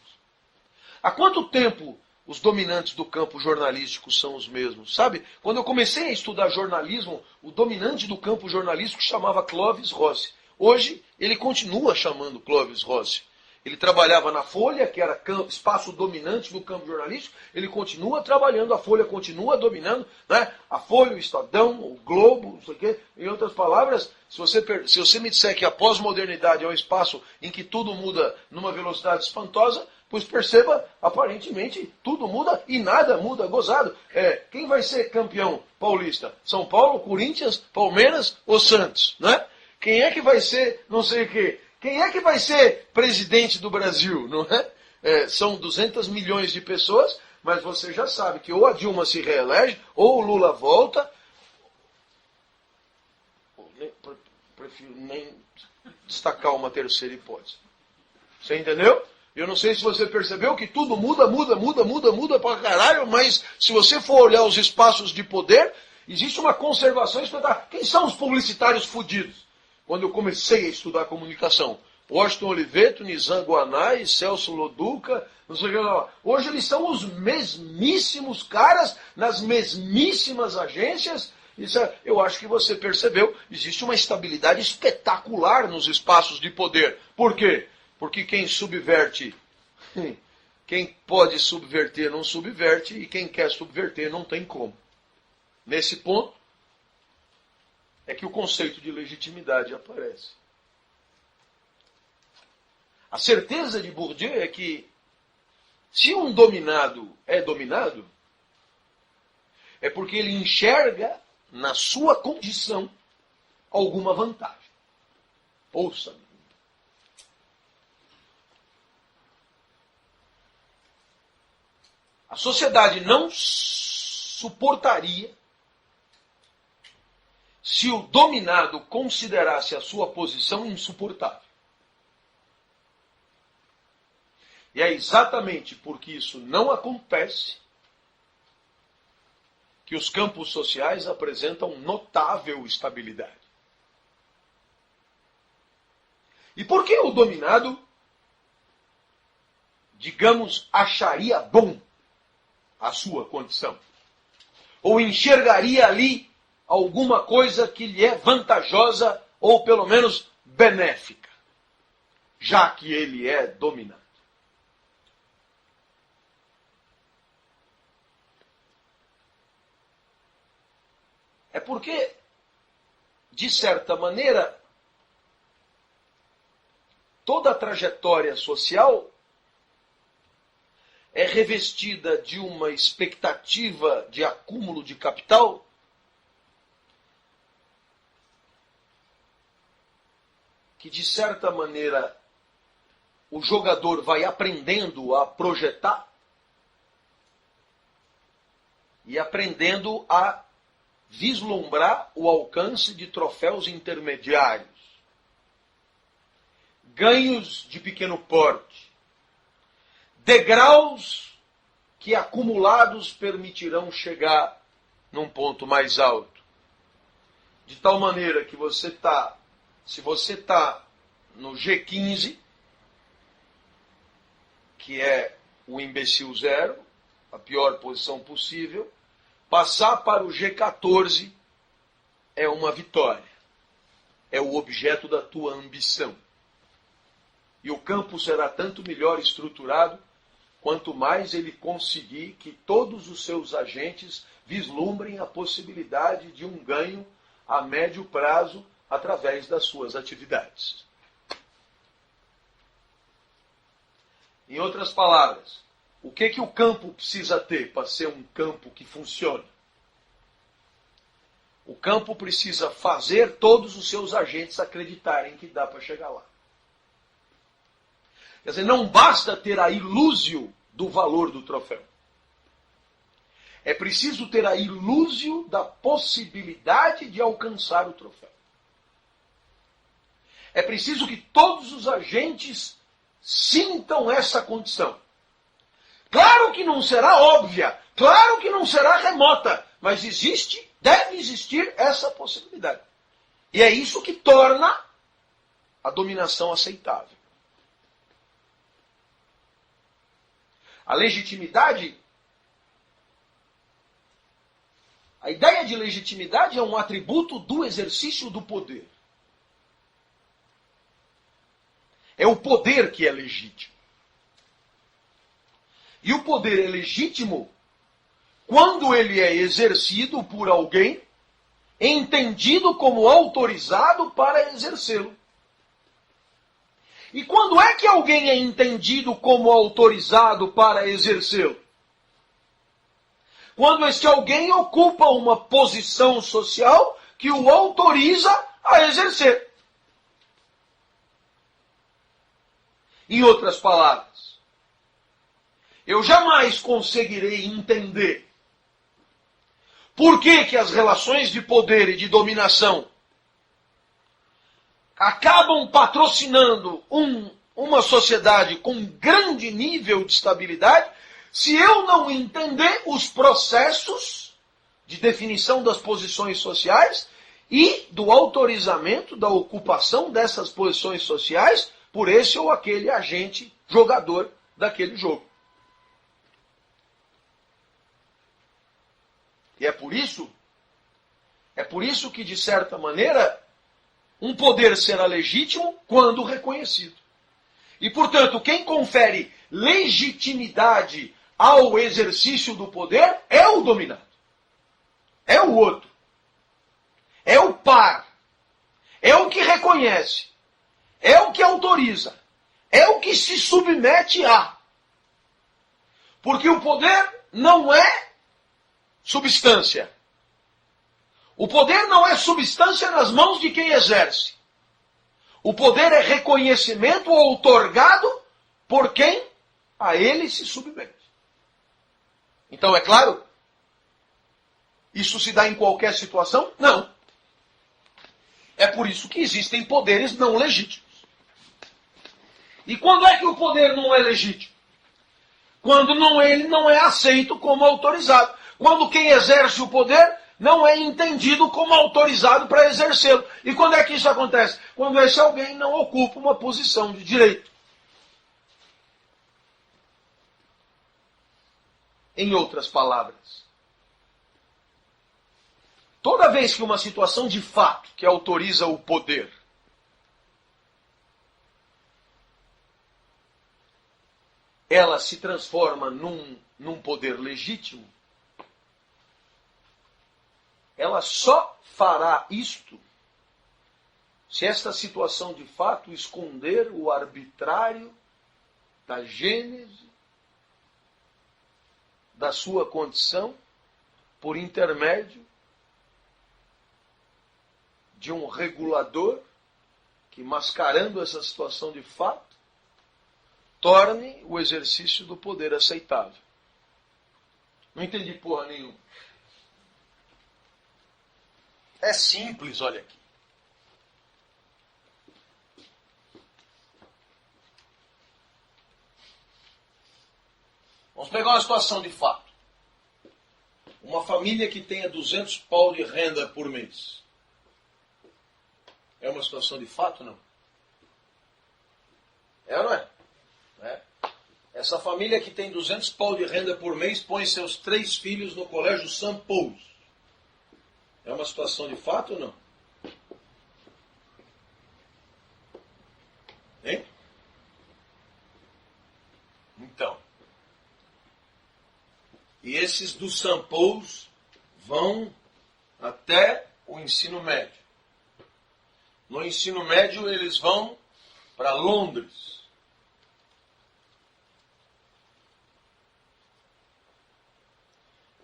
Há quanto tempo os dominantes do campo jornalístico são os mesmos? Sabe, quando eu comecei a estudar jornalismo, o dominante do campo jornalístico chamava Clovis Rossi. Hoje, ele continua chamando Clovis Rossi. Ele trabalhava na Folha, que era espaço dominante do campo jornalístico. Ele continua trabalhando, a Folha continua dominando, né? A Folha, o Estadão, o Globo, não sei o quê. Em outras palavras, se você me disser que a pós-modernidade é um espaço em que tudo muda numa velocidade espantosa, pois perceba, aparentemente, tudo muda e nada muda, gozado. Quem vai ser campeão paulista? São Paulo, Corinthians, Palmeiras ou Santos, né? Quem é que vai ser não sei o quê? Quem é que vai ser presidente do Brasil, não é? São 200 milhões de pessoas, mas você já sabe que ou a Dilma se reelege, ou o Lula volta. Prefiro nem destacar uma terceira hipótese. Você entendeu? Eu não sei se você percebeu que tudo muda pra caralho, mas se você for olhar os espaços de poder, existe uma conservação espantosa. Quem são os publicitários fudidos? Quando eu comecei a estudar comunicação, Washington Oliveto, Nizam Guanais, Celso Loduca, não sei o que lá. Hoje eles são os mesmíssimos caras nas mesmíssimas agências Eu acho que você percebeu, existe uma estabilidade espetacular nos espaços de poder. Por quê? Porque quem subverte, quem pode subverter não subverte, e quem quer subverter não tem como. Nesse ponto, é que o conceito de legitimidade aparece. A certeza de Bourdieu é que, se um dominado é dominado, é porque ele enxerga na sua condição alguma vantagem. Ouça-me. A sociedade não suportaria se o dominado considerasse a sua posição insuportável. E é exatamente porque isso não acontece que os campos sociais apresentam notável estabilidade. E por que o dominado, digamos, acharia bom a sua condição? Ou enxergaria ali alguma coisa que lhe é vantajosa ou pelo menos benéfica, já que ele é dominado? É porque, de certa maneira, toda a trajetória social é revestida de uma expectativa de acúmulo de capital que, de certa maneira, o jogador vai aprendendo a projetar e aprendendo a vislumbrar o alcance de troféus intermediários, ganhos de pequeno porte, degraus que acumulados permitirão chegar num ponto mais alto. De tal maneira que se você está no G15, que é o imbecil zero, a pior posição possível, passar para o G14 é uma vitória. É o objeto da tua ambição. E o campo será tanto melhor estruturado quanto mais ele conseguir que todos os seus agentes vislumbrem a possibilidade de um ganho a médio prazo através das suas atividades. Em outras palavras, o que o campo precisa ter para ser um campo que funcione? O campo precisa fazer todos os seus agentes acreditarem que dá para chegar lá. Quer dizer, não basta ter a ilúzio do valor do troféu. É preciso ter a ilúzio da possibilidade de alcançar o troféu. É preciso que todos os agentes sintam essa condição. Claro que não será óbvia, claro que não será remota, mas deve existir essa possibilidade. E é isso que torna a dominação aceitável. A legitimidade, a ideia de legitimidade é um atributo do exercício do poder. É o poder que é legítimo. E o poder é legítimo quando ele é exercido por alguém entendido como autorizado para exercê-lo. E quando é que alguém é entendido como autorizado para exercê-lo? Quando este alguém ocupa uma posição social que o autoriza a exercer. Em outras palavras, eu jamais conseguirei entender por que as relações de poder e de dominação acabam patrocinando uma sociedade com grande nível de estabilidade, se eu não entender os processos de definição das posições sociais e do autorizamento da ocupação dessas posições sociais por esse ou aquele agente jogador daquele jogo. E é por isso É por isso que, de certa maneira, um poder será legítimo quando reconhecido. E, portanto, quem confere legitimidade ao exercício do poder é o dominado. É o outro. É o par. É o que reconhece. É o que autoriza. É o que se submete a. Porque o poder não é substância. O poder não é substância nas mãos de quem exerce. O poder é reconhecimento outorgado por quem a ele se submete. Então, é claro, isso se dá em qualquer situação? Não. É por isso que existem poderes não legítimos. E quando é que o poder não é legítimo? Quando ele não é aceito como autorizado. Quando quem exerce o poder não é entendido como autorizado para exercê-lo. E quando é que isso acontece? Quando esse alguém não ocupa uma posição de direito. Em outras palavras, toda vez que uma situação de fato que autoriza o poder ela se transforma num poder legítimo, ela só fará isto se esta situação de fato esconder o arbitrário da gênese da sua condição por intermédio de um regulador que, mascarando essa situação de fato, torne o exercício do poder aceitável. Não entendi porra nenhuma. É simples, olha aqui. Vamos pegar uma situação de fato. Uma família que tenha 200 pau de renda por mês. É uma situação de fato, não? É ou não é? É. Essa família que tem 200 pau de renda por mês põe seus 3 filhos no colégio St. Paul's. É uma situação de fato ou não? Hein? Então. E esses do St. Paul's vão até o ensino médio. No ensino médio eles vão para Londres.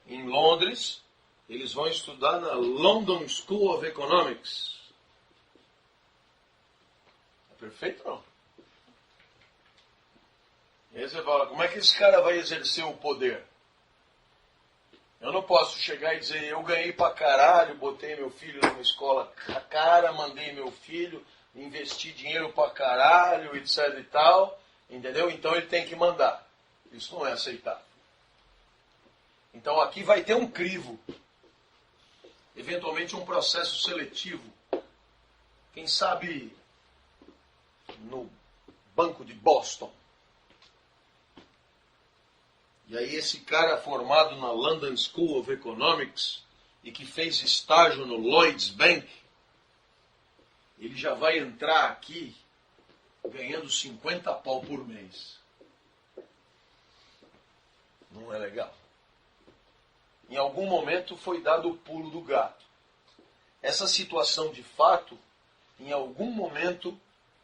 Em Londres, eles vão estudar na London School of Economics. É perfeito, não? E aí você fala, como é que esse cara vai exercer o poder? Eu não posso chegar e dizer, eu ganhei pra caralho, botei meu filho numa escola cara, mandei meu filho, investi dinheiro pra caralho, etc e tal, entendeu? Então ele tem que mandar. Isso não é aceitável. Então aqui vai ter um crivo, eventualmente um processo seletivo. Quem sabe no Banco de Boston. E aí esse cara formado na London School of Economics e que fez estágio no Lloyds Bank, ele já vai entrar aqui ganhando 50 pau por mês. Não é legal? Em algum momento foi dado o pulo do gato. Essa situação de fato, em algum momento,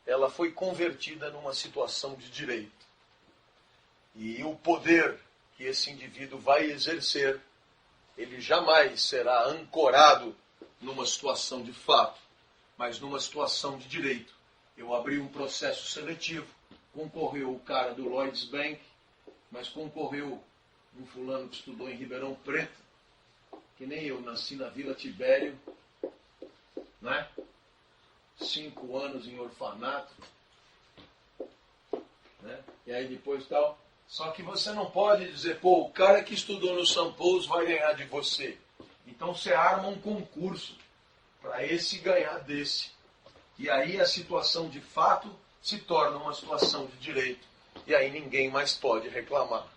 ela foi convertida numa situação de direito. E o poder que esse indivíduo vai exercer, ele jamais será ancorado numa situação de fato, mas numa situação de direito. Eu abri um processo seletivo, concorreu o cara do Lloyds Bank, mas concorreu um fulano que estudou em Ribeirão Preto, que nem eu, nasci na Vila Tibério, né? 5 anos em orfanato, né? E aí depois tal. Só que você não pode dizer, pô, o cara que estudou no St. Paul's vai ganhar de você. Então você arma um concurso para esse ganhar desse. E aí a situação de fato se torna uma situação de direito. E aí ninguém mais pode reclamar.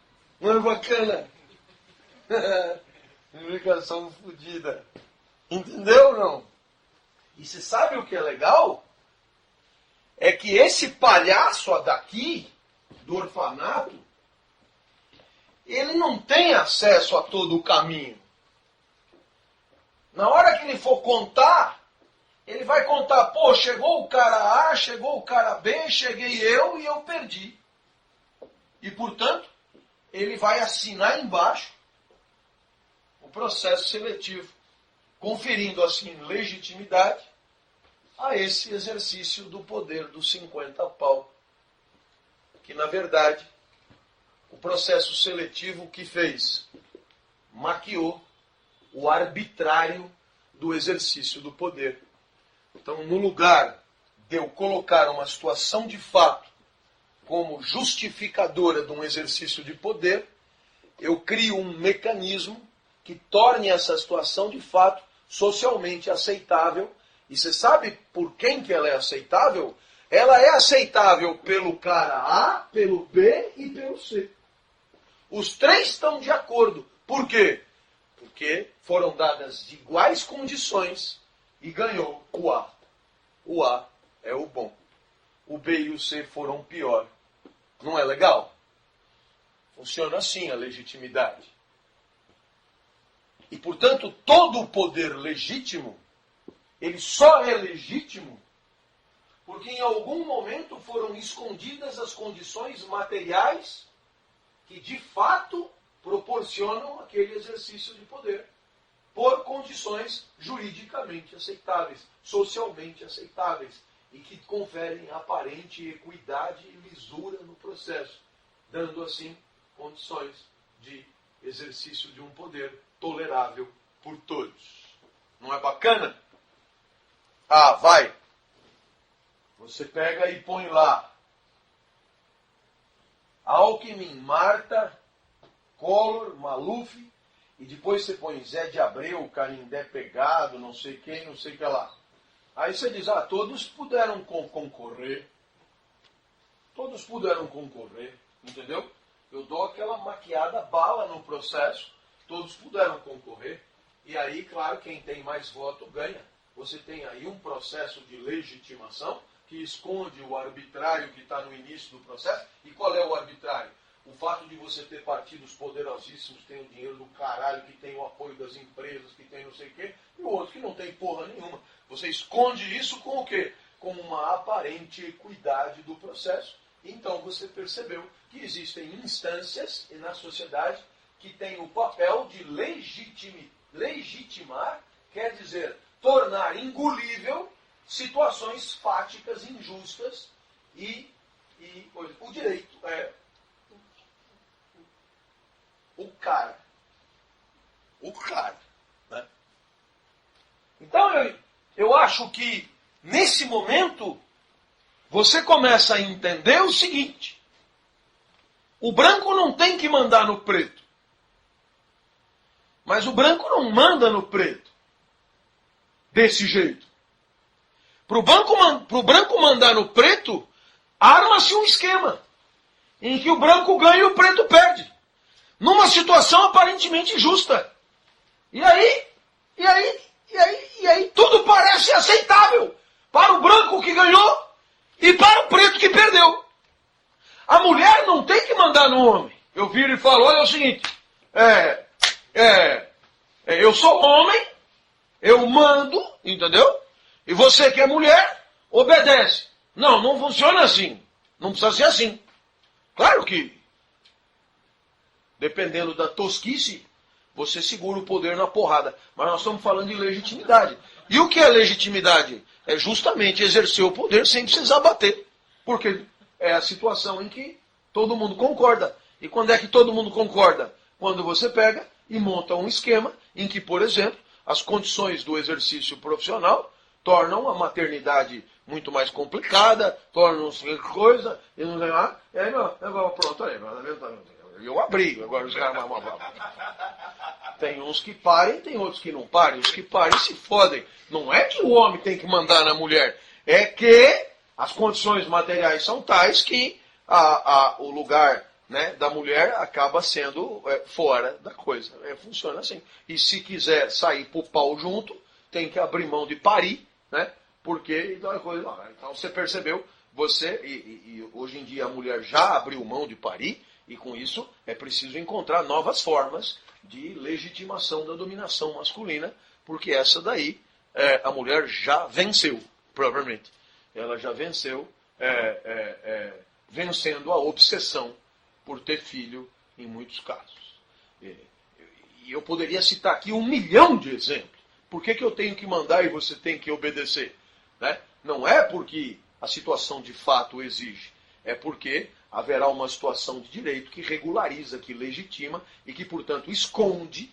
Não é bacana? Explicação fodida. Entendeu ou não? E você sabe o que é legal? É que esse palhaço daqui, do orfanato, ele não tem acesso a todo o caminho. Na hora que ele for contar, ele vai contar, pô, chegou o cara A, chegou o cara B, cheguei eu e eu perdi. E, portanto, ele vai assinar embaixo o processo seletivo, conferindo assim legitimidade a esse exercício do poder dos 50 pau. Que, na verdade, o processo seletivo que fez maquiou o arbitrário do exercício do poder. Então, no lugar de eu colocar uma situação de fato como justificadora de um exercício de poder, eu crio um mecanismo que torne essa situação de fato socialmente aceitável. E você sabe por quem que ela é aceitável? Ela é aceitável pelo cara A, pelo B e pelo C. Os três estão de acordo. Por quê? Porque foram dadas iguais condições e ganhou o A. O A é o bom. O B e o C foram o pior. Não é legal? Funciona assim a legitimidade. E, portanto, todo o poder legítimo, ele só é legítimo porque em algum momento foram escondidas as condições materiais que de fato proporcionam aquele exercício de poder, por condições juridicamente aceitáveis, socialmente aceitáveis, e que conferem aparente equidade e lisura no processo, dando assim condições de exercício de um poder tolerável por todos. Não é bacana? Ah, vai! Você pega e põe lá Alckmin, Marta, Collor, Maluf, e depois você põe Zé de Abreu, Canindé Pegado, não sei quem, não sei o que lá. Aí você diz, todos puderam concorrer. Todos puderam concorrer, entendeu? Eu dou aquela maquiada bala no processo, todos puderam concorrer. E aí, claro, quem tem mais voto ganha. Você tem aí um processo de legitimação que esconde o arbitrário que está no início do processo. E qual é o arbitrário? O fato de você ter partidos poderosíssimos, que tem o dinheiro do caralho, que tem o apoio das empresas, que tem não sei o quê, e o outro que não tem porra nenhuma. Você esconde isso com o quê? Com uma aparente equidade do processo. Então você percebeu que existem instâncias na sociedade que têm o papel de legitimar, quer dizer, tornar engolível situações fáticas, injustas, e o direito é o cara. O cara. Né? Então eu acho que nesse momento você começa a entender o seguinte: o branco não tem que mandar no preto. Mas o branco não manda no preto desse jeito. Para o branco mandar no preto, arma-se um esquema em que o branco ganha e o preto perde. Numa situação aparentemente justa. E aí tudo parece aceitável para o branco que ganhou e para o preto que perdeu. A mulher não tem que mandar no homem. Eu viro e falo, olha, é o seguinte, eu sou homem, eu mando, entendeu? E você que é mulher, obedece. Não, não funciona assim. Não precisa ser assim. Claro que, dependendo da tosquice, você segura o poder na porrada. Mas nós estamos falando de legitimidade. E o que é legitimidade? É justamente exercer o poder sem precisar bater. Porque é a situação em que todo mundo concorda. E quando é que todo mundo concorda? Quando você pega e monta um esquema em que, por exemplo, as condições do exercício profissional tornam a maternidade muito mais complicada, tornam-se coisa, e não sei lá, e aí, pronto, aí, eu abri, agora os caras... Tem uns que parem, tem outros que não parem, os que parem se fodem. Não é que o homem tem que mandar na mulher, é que as condições materiais são tais que o lugar, né, da mulher acaba sendo fora da coisa. Funciona assim. E se quiser sair pro pau junto, tem que abrir mão de parir, né? Porque então você percebeu, e hoje em dia a mulher já abriu mão de parir, e com isso é preciso encontrar novas formas de legitimação da dominação masculina, porque essa daí a mulher já venceu, provavelmente. Ela já venceu, vencendo a obsessão por ter filho em muitos casos. E eu poderia citar aqui 1 milhão de exemplos. Por que eu tenho que mandar e você tem que obedecer? Né? Não é porque a situação de fato exige, é porque haverá uma situação de direito que regulariza, que legitima e que, portanto, esconde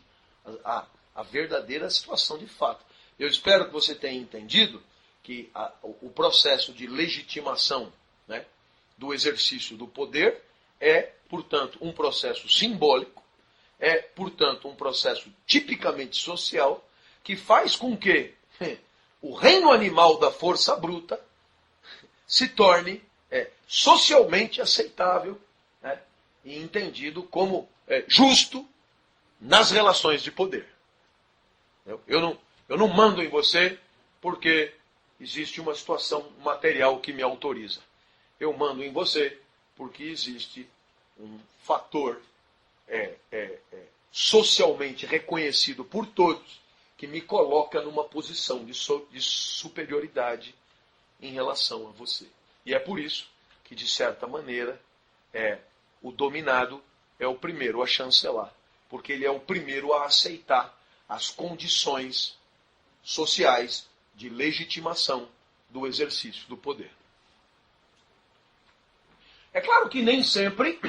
a verdadeira situação de fato. Eu espero que você tenha entendido que o processo de legitimação, né, do exercício do poder é, portanto, um processo simbólico, é, portanto, um processo tipicamente social, que faz com que o reino animal da força bruta se torne socialmente aceitável, né, e entendido como justo nas relações de poder. Eu não mando em você porque existe uma situação material que me autoriza. Eu mando em você porque existe um fator socialmente reconhecido por todos que me coloca numa posição de superioridade em relação a você. E é por isso que, de certa maneira, o dominado é o primeiro a chancelar, porque ele é o primeiro a aceitar as condições sociais de legitimação do exercício do poder. É claro que nem sempre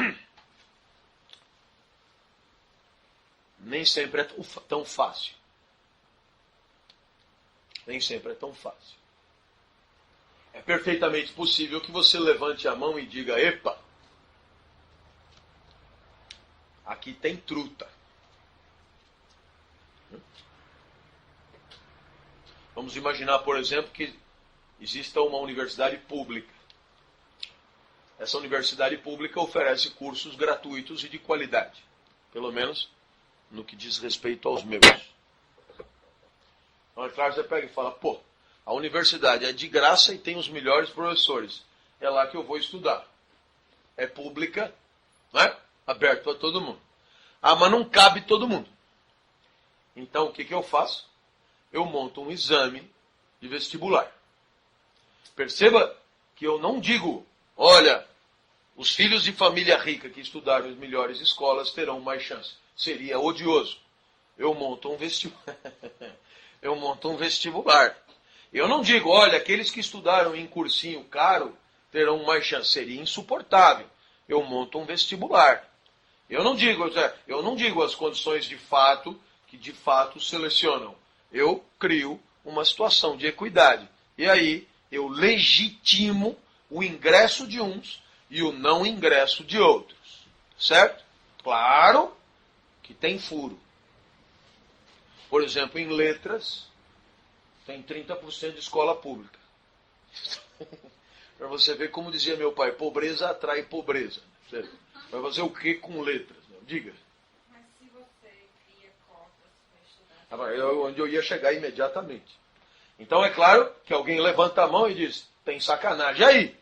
é tão fácil. Nem sempre é tão fácil. É perfeitamente possível que você levante a mão e diga: epa, aqui tem truta. Vamos imaginar, por exemplo, que exista uma universidade pública. Essa universidade pública oferece cursos gratuitos e de qualidade, pelo menos no que diz respeito aos meus. Então, é claro, você pega e fala: pô, a universidade é de graça e tem os melhores professores. É lá que eu vou estudar. É pública, né? Aberto para todo mundo. Ah, mas não cabe todo mundo. Então, o que eu faço? Eu monto um exame de vestibular. Perceba que eu não digo: olha, os filhos de família rica que estudaram em melhores escolas terão mais chance. Seria odioso. Eu monto um vestibular. Eu monto um vestibular. Eu não digo: olha, aqueles que estudaram em cursinho caro terão mais chance. Seria insuportável. Eu monto um vestibular. Eu não digo as condições de fato que de fato selecionam. Eu crio uma situação de equidade. E aí eu legitimo o ingresso de uns e o não ingresso de outros. Certo? Claro que tem furo. Por exemplo, em letras, tem 30% de escola pública. Para você ver, como dizia meu pai, pobreza atrai pobreza. Vai fazer o que com letras? Diga. Mas se você cria cotas para estudar... Onde eu ia chegar imediatamente. Então é claro que alguém levanta a mão e diz: tem sacanagem aí.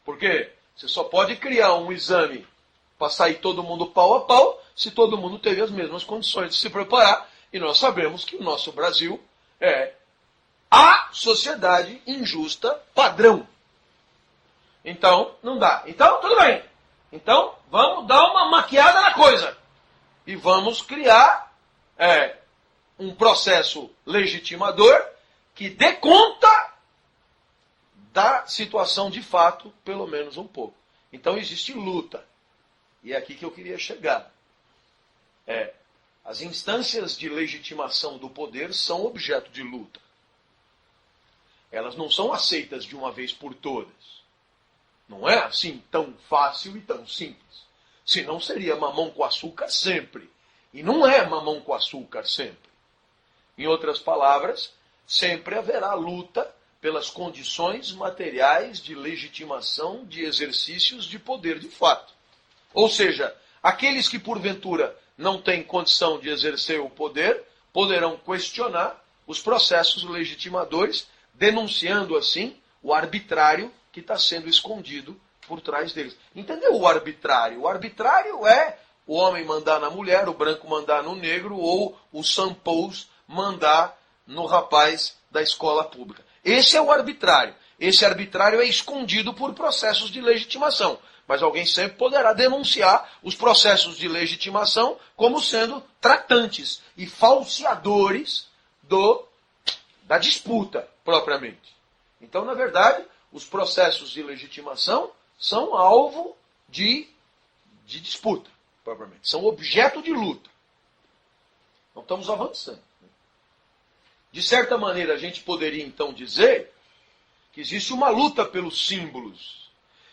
Por quê? Você só pode criar um exame para sair todo mundo pau a pau se todo mundo teve as mesmas condições de se preparar. E nós sabemos que o nosso Brasil é a sociedade injusta padrão. Então, não dá. Então, tudo bem. Então, vamos dar uma maquiada na coisa. E vamos criar um processo legitimador que dê conta da situação de fato, pelo menos um pouco. Então, existe luta. E é aqui que eu queria chegar. As instâncias de legitimação do poder são objeto de luta. Elas não são aceitas de uma vez por todas. Não é assim tão fácil e tão simples. Senão seria mamão com açúcar sempre. E não é mamão com açúcar sempre. Em outras palavras, sempre haverá luta pelas condições materiais de legitimação de exercícios de poder de fato. Ou seja, aqueles que porventura não têm condição de exercer o poder poderão questionar os processos legitimadores, denunciando assim o arbitrário que está sendo escondido por trás deles. Entendeu o arbitrário? O arbitrário é o homem mandar na mulher, o branco mandar no negro, ou o sampous mandar no rapaz da escola pública. Esse é o arbitrário. Esse arbitrário é escondido por processos de legitimação. Mas alguém sempre poderá denunciar os processos de legitimação como sendo tratantes e falseadores da disputa, propriamente. Então, na verdade, os processos de legitimação são alvo de disputa, propriamente. São objeto de luta. Então, estamos avançando. De certa maneira, a gente poderia, então, dizer que existe uma luta pelos símbolos.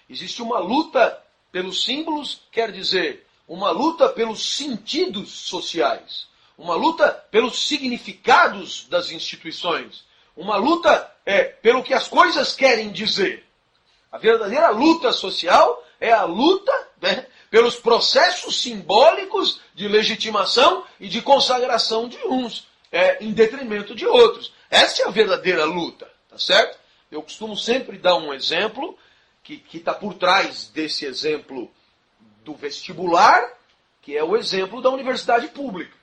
Existe uma luta pelos símbolos, quer dizer, uma luta pelos sentidos sociais. Uma luta pelos significados das instituições. Uma luta pelo que as coisas querem dizer. A verdadeira luta social é a luta pelos processos simbólicos de legitimação e de consagração de uns, em detrimento de outros. Essa é a verdadeira luta, tá certo? Eu costumo sempre dar um exemplo que está por trás desse exemplo do vestibular, que é o exemplo da universidade pública.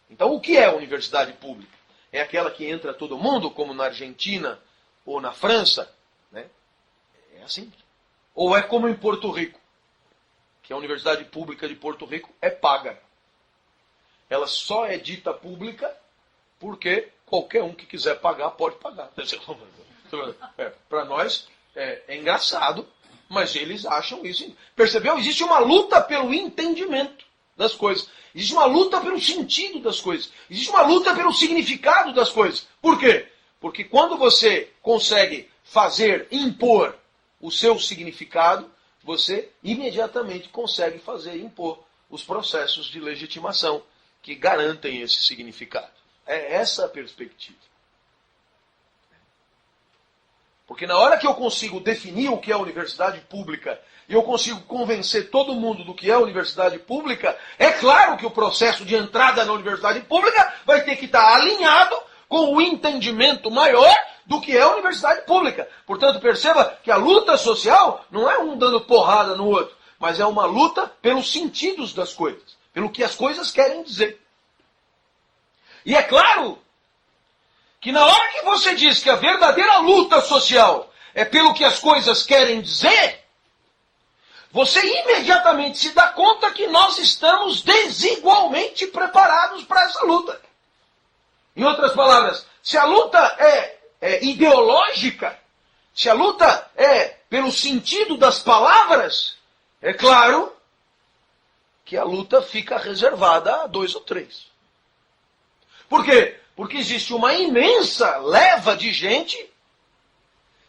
Então, o que é a universidade pública? É aquela que entra todo mundo, como na Argentina ou na França? Né? É assim. Ou é como em Porto Rico, que a universidade pública de Porto Rico é paga. Ela só é dita pública porque qualquer um que quiser pagar pode pagar. Para nós é engraçado, mas eles acham isso. Percebeu? Existe uma luta pelo entendimento das coisas. Existe uma luta pelo sentido das coisas. Existe uma luta pelo significado das coisas. Por quê? Porque quando você consegue impor o seu significado, você imediatamente consegue impor os processos de legitimação que garantem esse significado. É essa a perspectiva. Porque na hora que eu consigo definir o que é a universidade pública e eu consigo convencer todo mundo do que é a universidade pública, é claro que o processo de entrada na universidade pública vai ter que estar alinhado com o entendimento maior do que é a universidade pública. Portanto, perceba que a luta social não é um dando porrada no outro, mas é uma luta pelos sentidos das coisas, pelo que as coisas querem dizer. E é claro que na hora que você diz que a verdadeira luta social é pelo que as coisas querem dizer, você imediatamente se dá conta que nós estamos desigualmente preparados para essa luta. Em outras palavras, se a luta é ideológica, se a luta é pelo sentido das palavras, é claro que a luta fica reservada a 2 ou 3. Por quê? Porque existe uma imensa leva de gente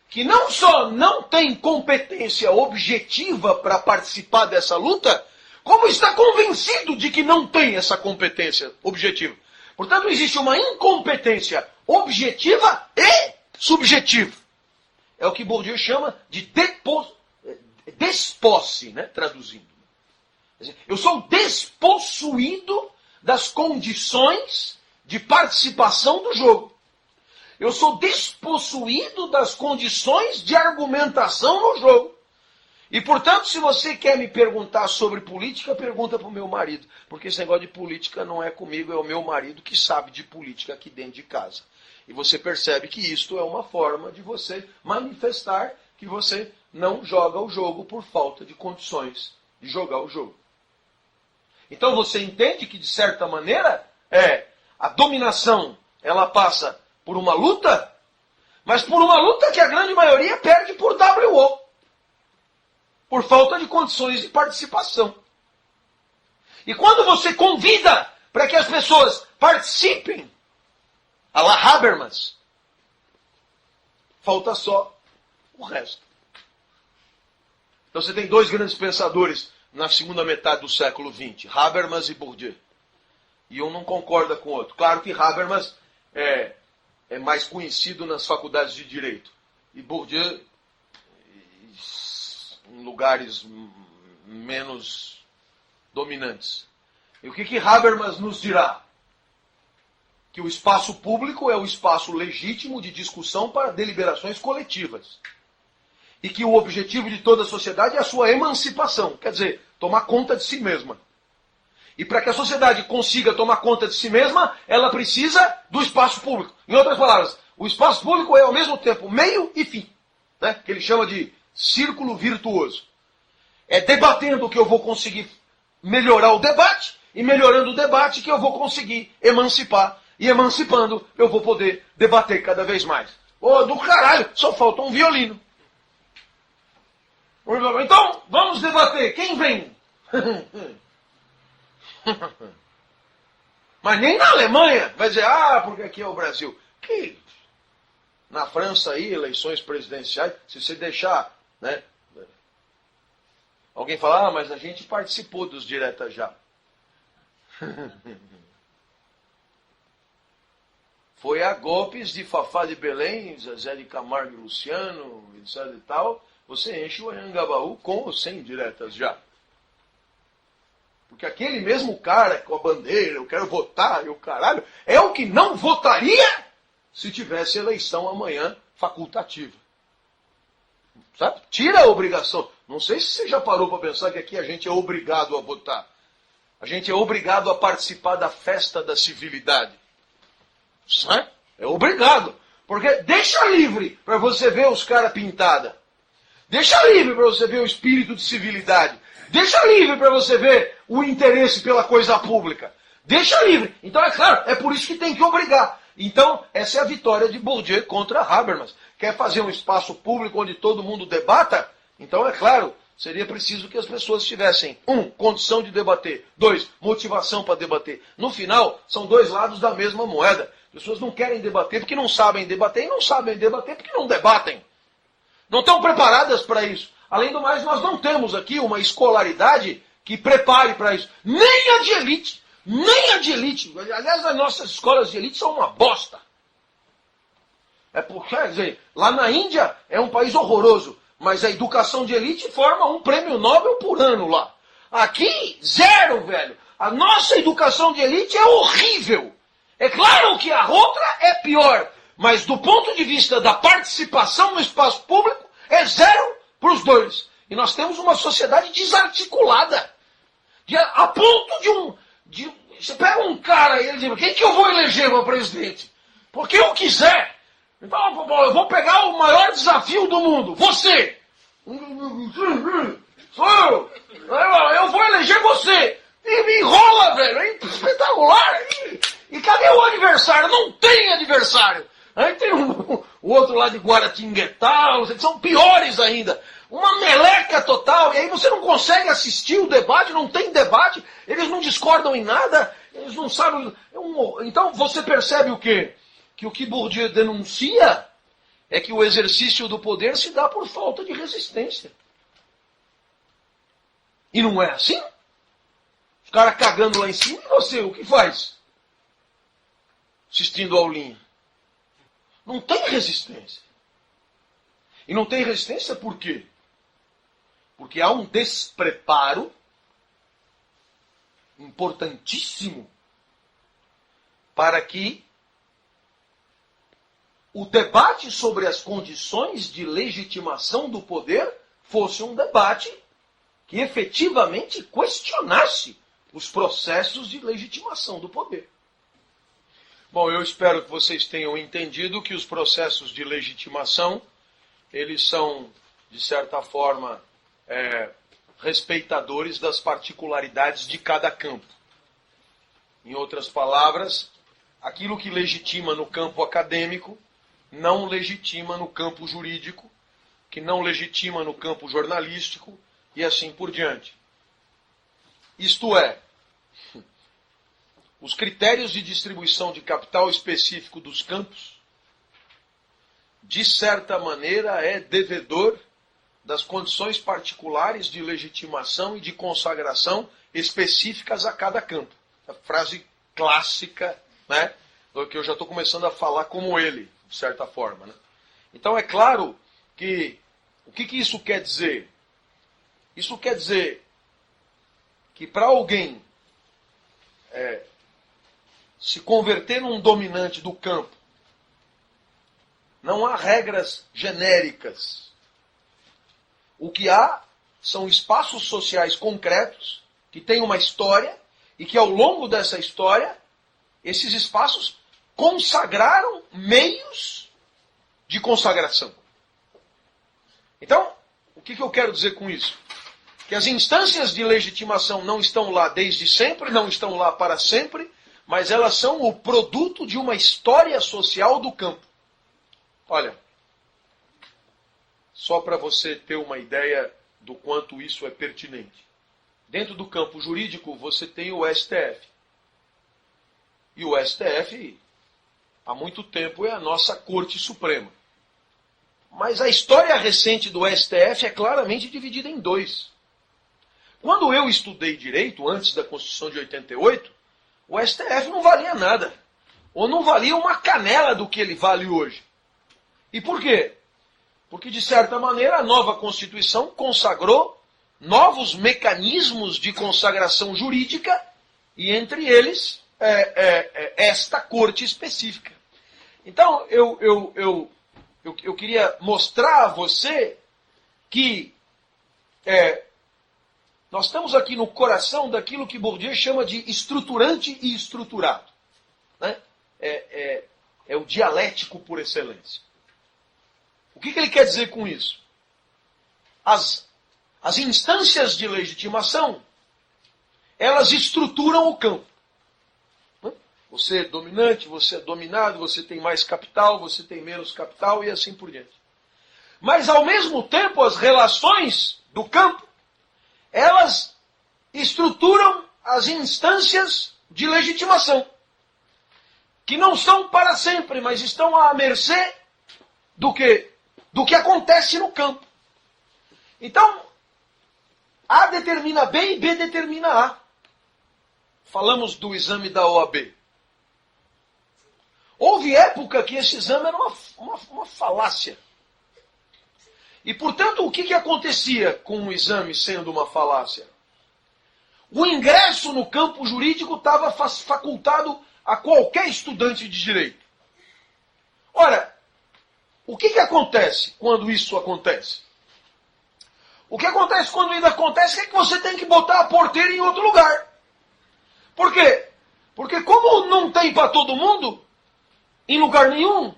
que não só não tem competência objetiva para participar dessa luta, como está convencido de que não tem essa competência objetiva. Portanto, existe uma incompetência objetiva e subjetiva. É o que Bourdieu chama de desposse, né? Traduzindo. Eu sou despossuído das condições de participação do jogo. Eu sou despossuído das condições de argumentação no jogo. E, portanto, se você quer me perguntar sobre política, pergunta para o meu marido. Porque esse negócio de política não é comigo, é o meu marido que sabe de política aqui dentro de casa. E você percebe que isto é uma forma de você manifestar que você não joga o jogo por falta de condições de jogar o jogo. Então você entende que, de certa maneira, a dominação, ela passa por uma luta, mas por uma luta que a grande maioria perde por WO. Por falta de condições de participação. E quando você convida para que as pessoas participem, a la Habermas, falta só o resto. Então você tem 2 grandes pensadores na segunda metade do século XX, Habermas e Bourdieu. E um não concorda com o outro. Claro que Habermas é mais conhecido nas faculdades de Direito. E Bourdieu em lugares menos dominantes. E o que Habermas nos dirá? que o espaço público é o espaço legítimo de discussão para deliberações coletivas. E que o objetivo de toda a sociedade é a sua emancipação, quer dizer, tomar conta de si mesma. E para que a sociedade consiga tomar conta de si mesma, ela precisa do espaço público. Em outras palavras, o espaço público é ao mesmo tempo meio e fim, né? Que ele chama de círculo virtuoso. É debatendo que eu vou conseguir melhorar o debate, e melhorando o debate que eu vou conseguir emancipar. E emancipando, eu vou poder debater cada vez mais. Ô, do caralho, só falta um violino. Então, vamos debater. Quem vem? Mas nem na Alemanha vai dizer, porque aqui é o Brasil. Que na França aí, eleições presidenciais, se você deixar, né? Alguém fala, mas a gente participou dos diretas já. Foi a golpes de Fafá de Belém, Zezé de Camargo e Luciano, etc e tal. Você enche o Anhangabaú com ou sem diretas já. Porque aquele mesmo cara com a bandeira, eu quero votar, e o caralho, é o que não votaria se tivesse eleição amanhã facultativa. Sabe? Tira a obrigação. Não sei se você já parou para pensar que aqui a gente é obrigado a votar. A gente é obrigado a participar da festa da civilidade. Sabe? É obrigado. Porque deixa livre para você ver os caras pintados. Deixa livre para você ver o espírito de civilidade. Deixa livre para você ver o interesse pela coisa pública. Deixa livre. Então, é claro, é por isso que tem que obrigar. Então, essa é a vitória de Bourdieu contra Habermas. Quer fazer um espaço público onde todo mundo debata? Então, é claro, seria preciso que as pessoas tivessem, 1, condição de debater, 2, motivação para debater. No final, são dois lados da mesma moeda. As pessoas não querem debater porque não sabem debater e não sabem debater porque não debatem. Não estão preparadas para isso. Além do mais, nós não temos aqui uma escolaridade que prepare para isso. Nem a de elite. Nem a de elite. Aliás, as nossas escolas de elite são uma bosta. É porque, quer dizer, lá na Índia é um país horroroso, mas a educação de elite forma um prêmio Nobel por ano lá. Aqui, zero, velho. A nossa educação de elite é horrível. É claro que a outra é pior, mas do ponto de vista da participação no espaço público, é zero para os dois. E nós temos uma sociedade desarticulada. A ponto você pega um cara e ele diz, quem que eu vou eleger para presidente? Porque eu quiser. Então eu vou pegar o maior desafio do mundo. Você. Sou eu. Eu vou eleger você. E me enrola, velho. É espetacular. E cadê o adversário? Não tem adversário. Aí tem o outro lá de Guaratinguetá, são piores ainda. Uma meleca total, e aí você não consegue assistir o debate, não tem debate, eles não discordam em nada, eles não sabem... Então você percebe o quê? Que o que Bourdieu denuncia é que o exercício do poder se dá por falta de resistência. E não é assim? Os caras cagando lá em cima, e você, o que faz? Assistindo a aulinha. Não tem resistência. E não tem resistência por quê? Porque há um despreparo importantíssimo para que o debate sobre as condições de legitimação do poder fosse um debate que efetivamente questionasse os processos de legitimação do poder. Bom, eu espero que vocês tenham entendido que os processos de legitimação, eles são, de certa forma, respeitadores das particularidades de cada campo. Em outras palavras, aquilo que legitima no campo acadêmico, não legitima no campo jurídico, que não legitima no campo jornalístico, e assim por diante. Isto é, os critérios de distribuição de capital específico dos campos, de certa maneira, é devedor das condições particulares de legitimação e de consagração específicas a cada campo. A frase clássica, né, que eu já estou começando a falar como ele, de certa forma. Né? Então é claro que, o que isso quer dizer? Isso quer dizer que para alguém se converter num dominante do campo. Não há regras genéricas. O que há são espaços sociais concretos que têm uma história e que ao longo dessa história, esses espaços consagraram meios de consagração. Então, o que eu quero dizer com isso? Que as instâncias de legitimação não estão lá desde sempre, não estão lá para sempre, mas elas são o produto de uma história social do campo. Olha, só para você ter uma ideia do quanto isso é pertinente. Dentro do campo jurídico, você tem o STF. E o STF, há muito tempo, é a nossa Corte Suprema. Mas a história recente do STF é claramente dividida em dois. Quando eu estudei direito, antes da Constituição de 88, o STF não valia nada. Ou não valia uma canela do que ele vale hoje. E por quê? Porque, de certa maneira, a nova Constituição consagrou novos mecanismos de consagração jurídica, e entre eles, esta corte específica. Então, eu queria mostrar a você que nós estamos aqui no coração daquilo que Bourdieu chama de estruturante e estruturado. Né? É o dialético por excelência. O que ele quer dizer com isso? As instâncias de legitimação, elas estruturam o campo. Você é dominante, você é dominado, você tem mais capital, você tem menos capital e assim por diante. Mas, ao mesmo tempo, as relações do campo, elas estruturam as instâncias de legitimação, que não são para sempre, mas estão à mercê do que acontece no campo. Então, A determina B e B determina A. Falamos do exame da OAB. Houve época que esse exame era uma falácia. E, portanto, o que acontecia com o exame sendo uma falácia? O ingresso no campo jurídico estava facultado a qualquer estudante de direito. Ora, o que acontece quando isso acontece? O que acontece quando isso acontece é que você tem que botar a porteira em outro lugar. Por quê? Porque como não tem para todo mundo, em lugar nenhum,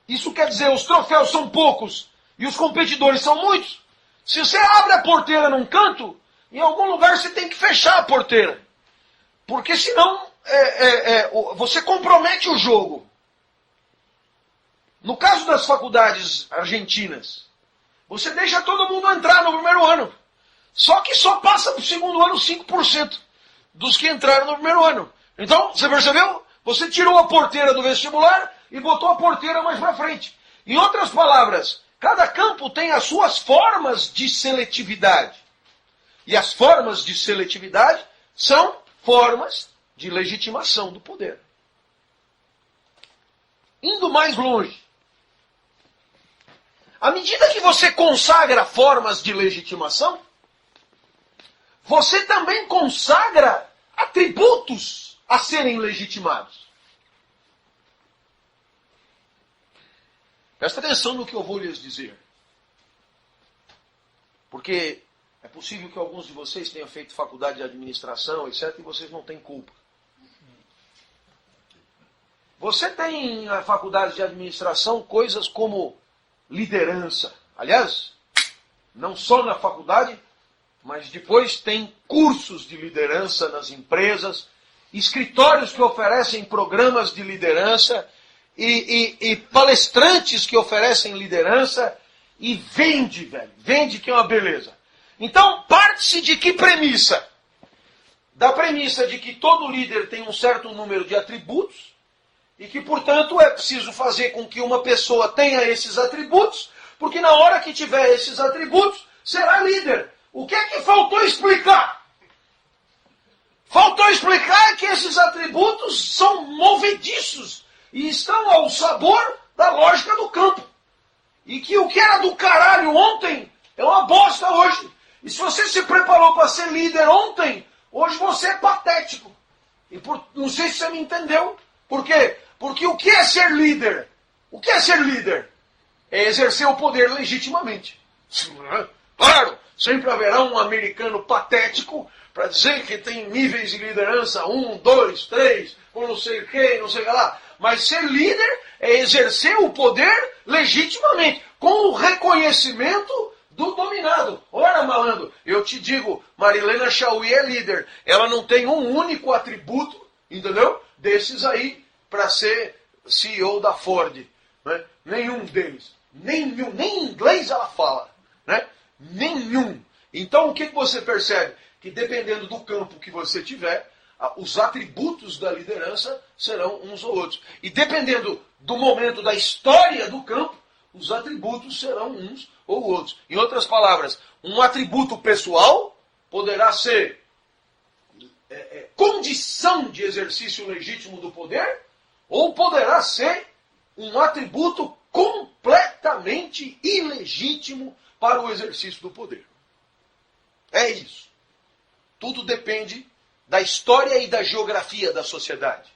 isso quer dizer os troféus são poucos e os competidores são muitos. Se você abre a porteira num canto, em algum lugar você tem que fechar a porteira. Porque senão você compromete o jogo. No caso das faculdades argentinas, você deixa todo mundo entrar no primeiro ano. Só que só passa para o segundo ano 5% dos que entraram no primeiro ano. Então, você percebeu? Você tirou a porteira do vestibular e botou a porteira mais para frente. Em outras palavras, cada campo tem as suas formas de seletividade. E as formas de seletividade são formas de legitimação do poder. Indo mais longe, à medida que você consagra formas de legitimação, você também consagra atributos a serem legitimados. Presta atenção no que eu vou lhes dizer. Porque é possível que alguns de vocês tenham feito faculdade de administração, etc., e vocês não têm culpa. Você tem na faculdade de administração coisas como liderança. Aliás, não só na faculdade, mas depois tem cursos de liderança nas empresas, escritórios que oferecem programas de liderança e palestrantes que oferecem liderança e vende, velho. Vende que é uma beleza. Então, parte-se de que premissa? Da premissa de que todo líder tem um certo número de atributos e que, portanto, é preciso fazer com que uma pessoa tenha esses atributos, porque na hora que tiver esses atributos, será líder. O que é que faltou explicar? Faltou explicar que esses atributos são movediços e estão ao sabor da lógica do campo. E que o que era do caralho ontem é uma bosta hoje. E se você se preparou para ser líder ontem, hoje você é patético. Não sei se você me entendeu. Por quê? Porque o que é ser líder? O que é ser líder? É exercer o poder legitimamente. Claro, sempre haverá um americano patético para dizer que tem níveis de liderança, 1, 2, 3, ou não sei o que, não sei o que lá. Mas ser líder é exercer o poder legitimamente, com o reconhecimento do dominado. Ora, malandro, eu te digo, Marilena Chauí é líder. Ela não tem um único atributo, entendeu? Desses aí, para ser CEO da Ford. Né? Nenhum deles. Nenhum. Nem inglês ela fala. Né? Nenhum. Então, o que você percebe? Que dependendo do campo que você tiver, os atributos da liderança serão uns ou outros. E dependendo do momento da história do campo, os atributos serão uns ou outros. Em outras palavras, um atributo pessoal poderá ser condição de exercício legítimo do poder, ou poderá ser um atributo completamente ilegítimo para o exercício do poder. É isso. Tudo depende da história e da geografia da sociedade.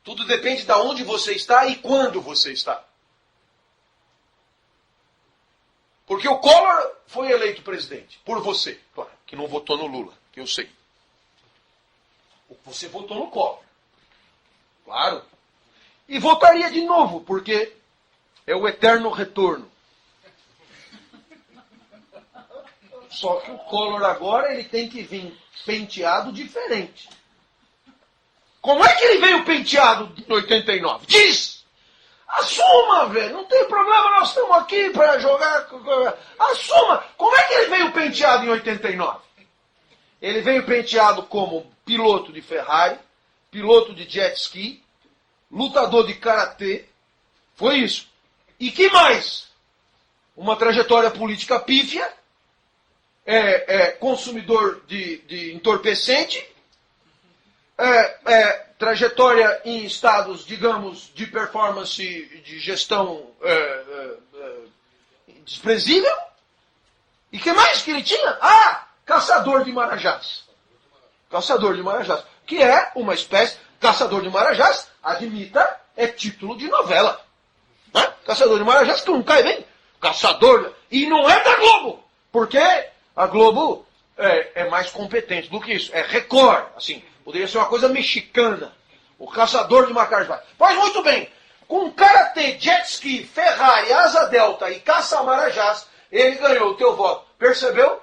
Tudo depende de onde você está e quando você está. Porque o Collor foi eleito presidente. Por você, claro, que não votou no Lula, que eu sei. Você votou no Collor. Claro. E votaria de novo, porque é o eterno retorno. Só que o Collor agora ele tem que vir penteado diferente. Como é que ele veio penteado em 89? Diz! Assuma, velho. Não tem problema, nós estamos aqui para jogar. Assuma! Como é que ele veio penteado em 89? Ele veio penteado como piloto de Ferrari, piloto de jet ski, lutador de karatê. Foi isso. E que mais? Uma trajetória política pífia, consumidor de entorpecente, trajetória em estados, digamos, de performance, de gestão desprezível. E que mais que ele tinha? Caçador de marajás. Caçador de marajás. Que é uma espécie... Caçador de marajás, admita, é título de novela. Caçador de marajás, que não cai bem. Caçador... E não é da Globo. Porque a Globo é mais competente do que isso. É Record, assim. Poderia ser uma coisa mexicana. O caçador de marajás. Pois muito bem. Com karatê, jet ski, Ferrari, asa delta e caça-marajás, ele ganhou o teu voto. Percebeu?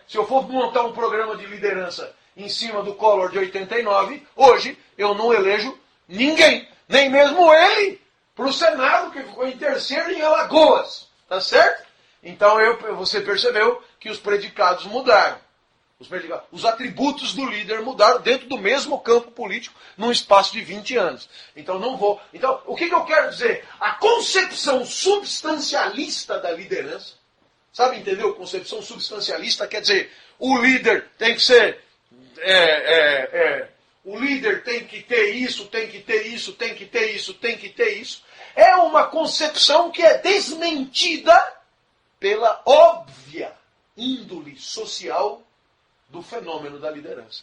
Se eu for montar um programa de liderança em cima do Collor de 89, hoje eu não elejo ninguém. Nem mesmo ele para o Senado, que ficou em terceiro em Alagoas. Tá certo? Então você percebeu que os predicados mudaram. Os atributos do líder mudaram dentro do mesmo campo político num espaço de 20 anos. Então não vou. Então, o que eu quero dizer? A concepção substancialista da liderança, sabe, entendeu? Concepção substancialista quer dizer, o líder tem que ser... o líder tem que ter isso, tem que ter isso, tem que ter isso, tem que ter isso. É uma concepção que é desmentida pela óbvia índole social do fenômeno da liderança.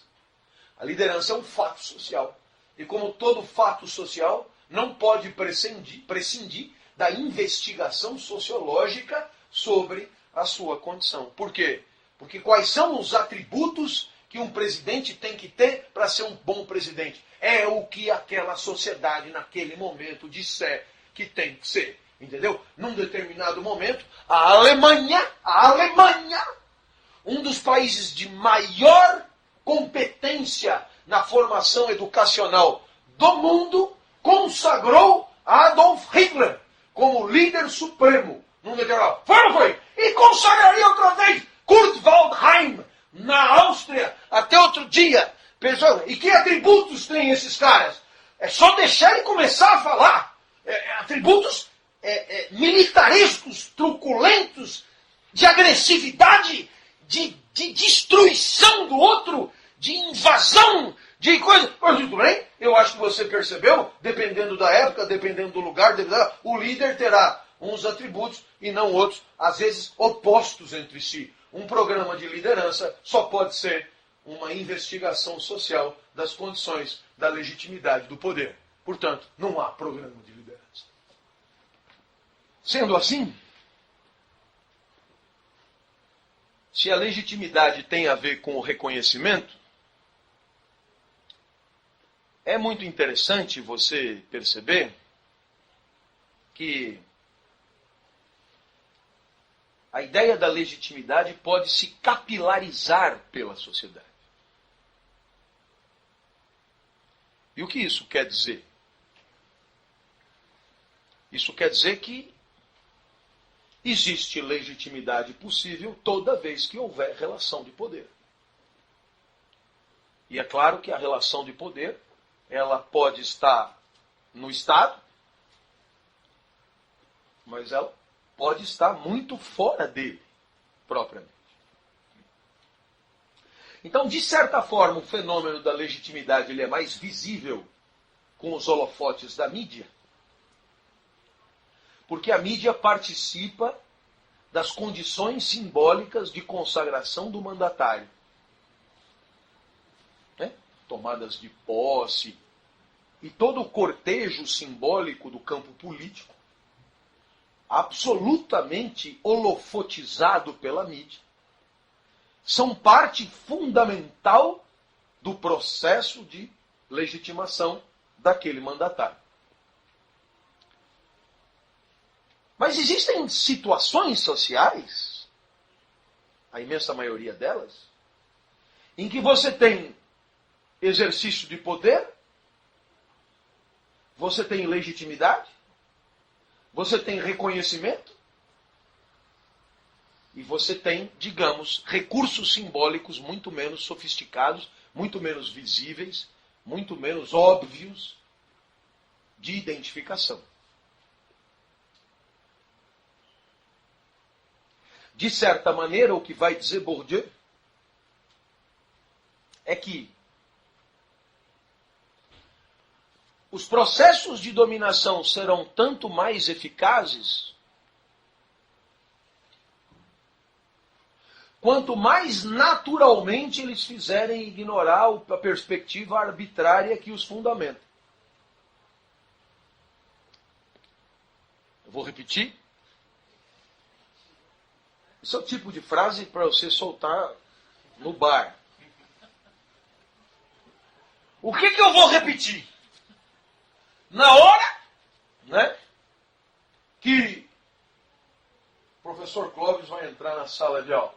A liderança é um fato social. E como todo fato social, não pode prescindir da investigação sociológica sobre a sua condição. Por quê? Porque quais são os atributos que um presidente tem que ter para ser um bom presidente? É o que aquela sociedade, naquele momento, disser que tem que ser. Entendeu? Num determinado momento, a Alemanha, um dos países de maior competência na formação educacional do mundo, consagrou Adolf Hitler como líder supremo. Num determinado... Foi ou não foi? E consagraria outra vez Kurt Waldheim na Áustria até outro dia. Pessoal, e que atributos têm esses caras? É só deixar ele começar a falar. Atributos militarescos, truculentos, de agressividade, de destruição do outro, de invasão, de coisa. Mas tudo bem, eu acho que você percebeu, dependendo da época, dependendo do lugar, o líder terá uns atributos e não outros, às vezes opostos entre si. Um programa de liderança só pode ser uma investigação social das condições da legitimidade do poder. Portanto, não há programa de liderança. Sendo assim, se a legitimidade tem a ver com o reconhecimento, é muito interessante você perceber que a ideia da legitimidade pode se capilarizar pela sociedade. E o que isso quer dizer? Isso quer dizer que existe legitimidade possível toda vez que houver relação de poder. E é claro que a relação de poder, ela pode estar no Estado, mas ela pode estar muito fora dele, propriamente. Então, de certa forma, o fenômeno da legitimidade ele é mais visível com os holofotes da mídia, porque a mídia participa das condições simbólicas de consagração do mandatário. Né? Tomadas de posse e todo o cortejo simbólico do campo político, absolutamente holofotizado pela mídia, são parte fundamental do processo de legitimação daquele mandatário. Mas existem situações sociais, a imensa maioria delas, em que você tem exercício de poder, você tem legitimidade, você tem reconhecimento e você tem, digamos, recursos simbólicos muito menos sofisticados, muito menos visíveis, muito menos óbvios de identificação. De certa maneira, o que vai dizer Bourdieu é que os processos de dominação serão tanto mais eficazes quanto mais naturalmente eles fizerem ignorar a perspectiva arbitrária que os fundamenta. Eu vou repetir. Esse é o tipo de frase para você soltar no bar. O que eu vou repetir? Na hora, né, que o professor Clóvis vai entrar na sala de aula.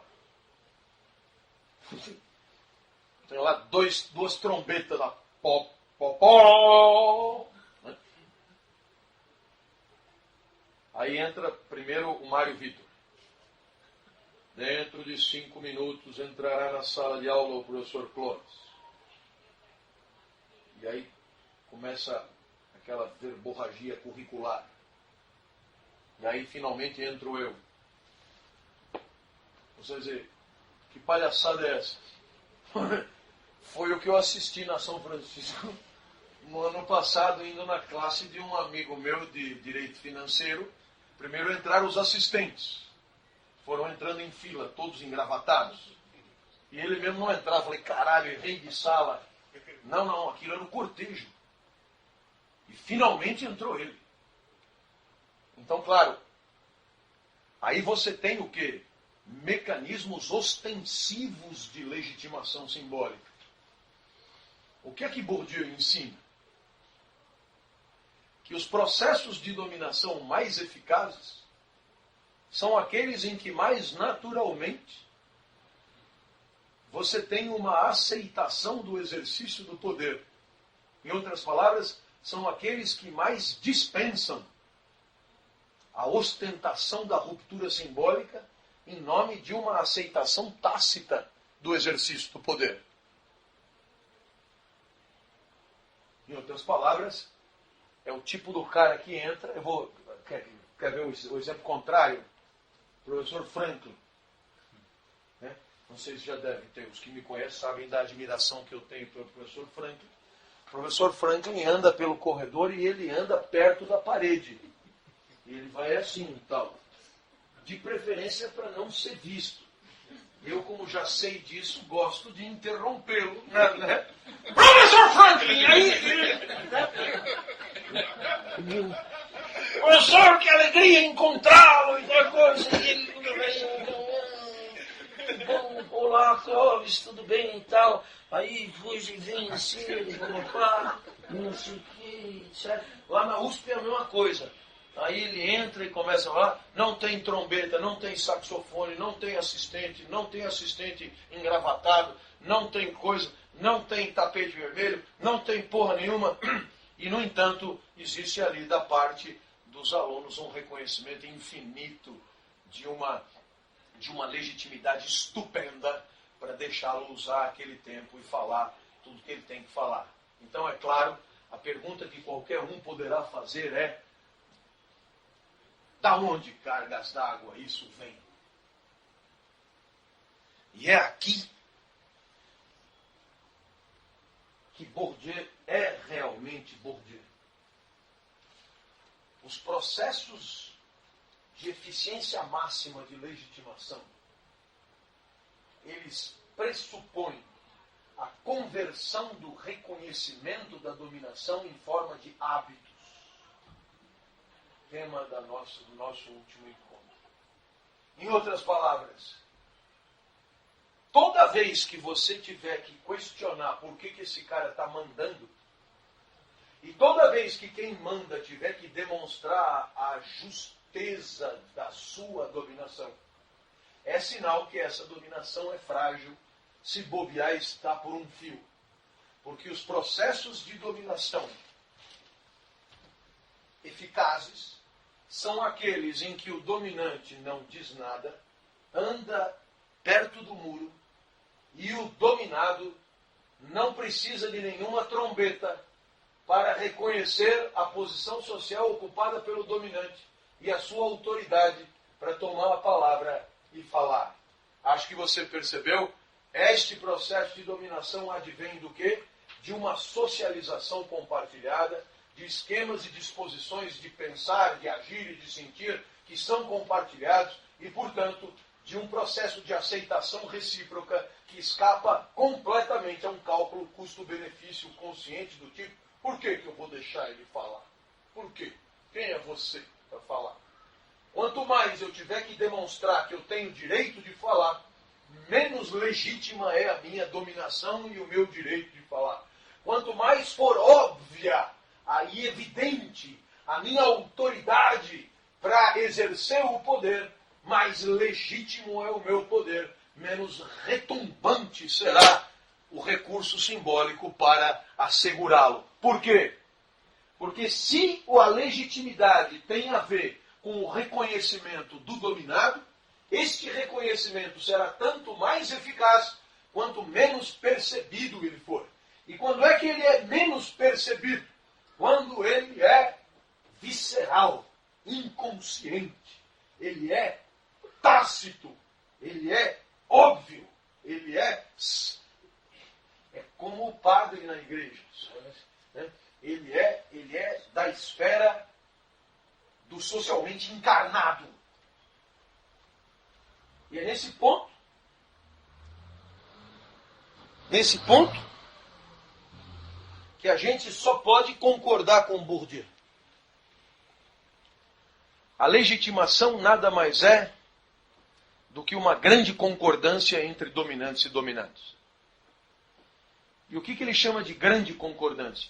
Tem lá duas trombetas lá. Pó, pó, pó, né? Aí entra primeiro o Mário Vitor. Dentro de 5 minutos entrará na sala de aula o professor Clóvis. E aí começa aquela verborragia curricular. E aí finalmente entro eu. Você vai dizer, que palhaçada é essa? Foi o que eu assisti na São Francisco no ano passado, indo na classe de um amigo meu de direito financeiro. Primeiro entraram os assistentes. Foram entrando em fila, todos engravatados. E ele mesmo não entrava. Falei, caralho, errei de sala. Não, aquilo era um cortejo. E finalmente entrou ele. Então, claro, aí você tem o quê? Mecanismos ostensivos de legitimação simbólica. O que é que Bourdieu ensina? Que os processos de dominação mais eficazes são aqueles em que mais naturalmente você tem uma aceitação do exercício do poder. Em outras palavras, são aqueles que mais dispensam a ostentação da ruptura simbólica em nome de uma aceitação tácita do exercício do poder. Em outras palavras, é o tipo do cara que entra... Quer ver o exemplo contrário? Professor Franklin. Né? Não sei se já deve ter, os que me conhecem sabem da admiração que eu tenho pelo professor Franklin. O professor Franklin anda pelo corredor e ele anda perto da parede. E ele vai assim e tal. De preferência para não ser visto. Eu, como já sei disso, gosto de interrompê-lo, né? Professor Franklin, aí... Professor, que alegria encontrá-lo! E tal coisa. E ele... Olá, Clóvis, tudo bem e tal? Aí, hoje vem assim, papá, não sei o que, etc. Lá na USP é a mesma coisa. Aí ele entra e começa a falar, não tem trombeta, não tem saxofone, não tem assistente engravatado, não tem coisa, não tem tapete vermelho, não tem porra nenhuma. E, no entanto, existe ali da parte dos alunos um reconhecimento infinito de uma legitimidade estupenda para deixá-lo usar aquele tempo e falar tudo que ele tem que falar. Então, é claro, a pergunta que qualquer um poderá fazer é: da onde cargas d'água isso vem? E é aqui que Bourdieu é realmente Bourdieu. Os processos de eficiência máxima de legitimação, eles pressupõem a conversão do reconhecimento da dominação em forma de hábitos. Tema do nosso último encontro. Em outras palavras, toda vez que você tiver que questionar por que esse cara está mandando, e toda vez que quem manda tiver que demonstrar a justeza da sua dominação, é sinal que essa dominação é frágil, se bobear está por um fio. Porque os processos de dominação eficazes são aqueles em que o dominante não diz nada, anda perto do muro, e o dominado não precisa de nenhuma trombeta para reconhecer a posição social ocupada pelo dominante e a sua autoridade para tomar a palavra e falar. Acho que você percebeu? Este processo de dominação advém do quê? De uma socialização compartilhada, de esquemas e disposições de pensar, de agir e de sentir que são compartilhados e, portanto, de um processo de aceitação recíproca que escapa completamente a um cálculo custo-benefício consciente do tipo: por que eu vou deixar ele falar? Por quê? Quem é você para falar? Quanto mais eu tiver que demonstrar que eu tenho direito de falar, menos legítima é a minha dominação e o meu direito de falar. Quanto mais for óbvia e evidente a minha autoridade para exercer o poder, mais legítimo é o meu poder, menos retumbante será o recurso simbólico para assegurá-lo. Por quê? Porque se a legitimidade tem a ver com o reconhecimento do dominado, este reconhecimento será tanto mais eficaz quanto menos percebido ele for. E quando é que ele é menos percebido? Quando ele é visceral, inconsciente, ele é tácito, ele é óbvio, ele é como o padre na igreja. Né? Ele é da esfera do socialmente encarnado. E é nesse ponto, que a gente só pode concordar com Bourdieu. A legitimação nada mais é do que uma grande concordância entre dominantes e dominados. E o que ele chama de grande concordância?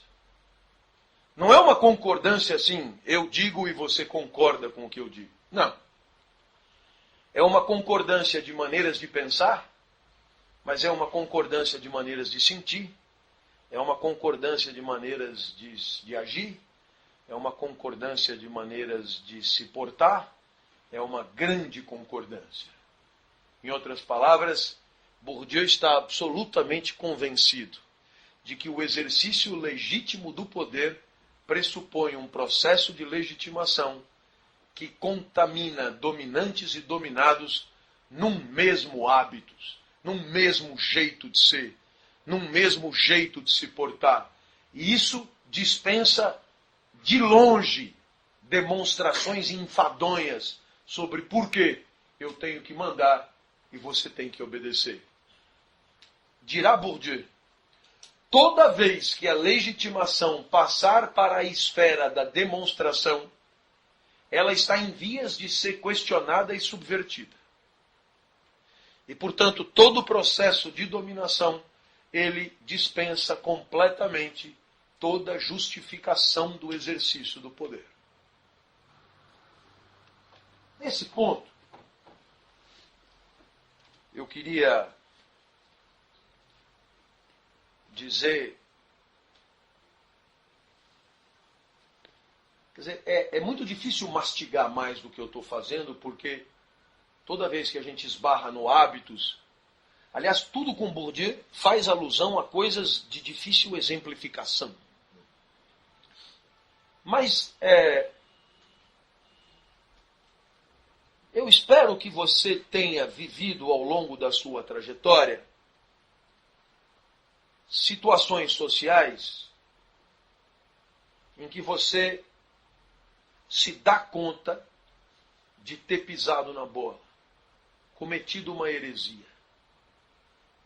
Não é uma concordância assim, eu digo e você concorda com o que eu digo. Não. É uma concordância de maneiras de pensar, mas é uma concordância de maneiras de sentir, é uma concordância de maneiras de agir, é uma concordância de maneiras de se portar, é uma grande concordância. Em outras palavras, Bourdieu está absolutamente convencido de que o exercício legítimo do poder pressupõe um processo de legitimação que contamina dominantes e dominados num mesmo hábito, num mesmo jeito de ser, num mesmo jeito de se portar. E isso dispensa de longe demonstrações enfadonhas sobre por que eu tenho que mandar e você tem que obedecer. Dirá Bourdieu, toda vez que a legitimação passar para a esfera da demonstração, ela está em vias de ser questionada e subvertida. E, portanto, todo o processo de dominação, ele dispensa completamente toda justificação do exercício do poder. Nesse ponto, eu queria dizer, quer dizer, é muito difícil mastigar mais do que eu estou fazendo, porque toda vez que a gente esbarra no hábitos, aliás, tudo com Bourdieu faz alusão a coisas de difícil exemplificação. Mas eu espero que você tenha vivido ao longo da sua trajetória situações sociais em que você se dá conta de ter pisado na bola, cometido uma heresia.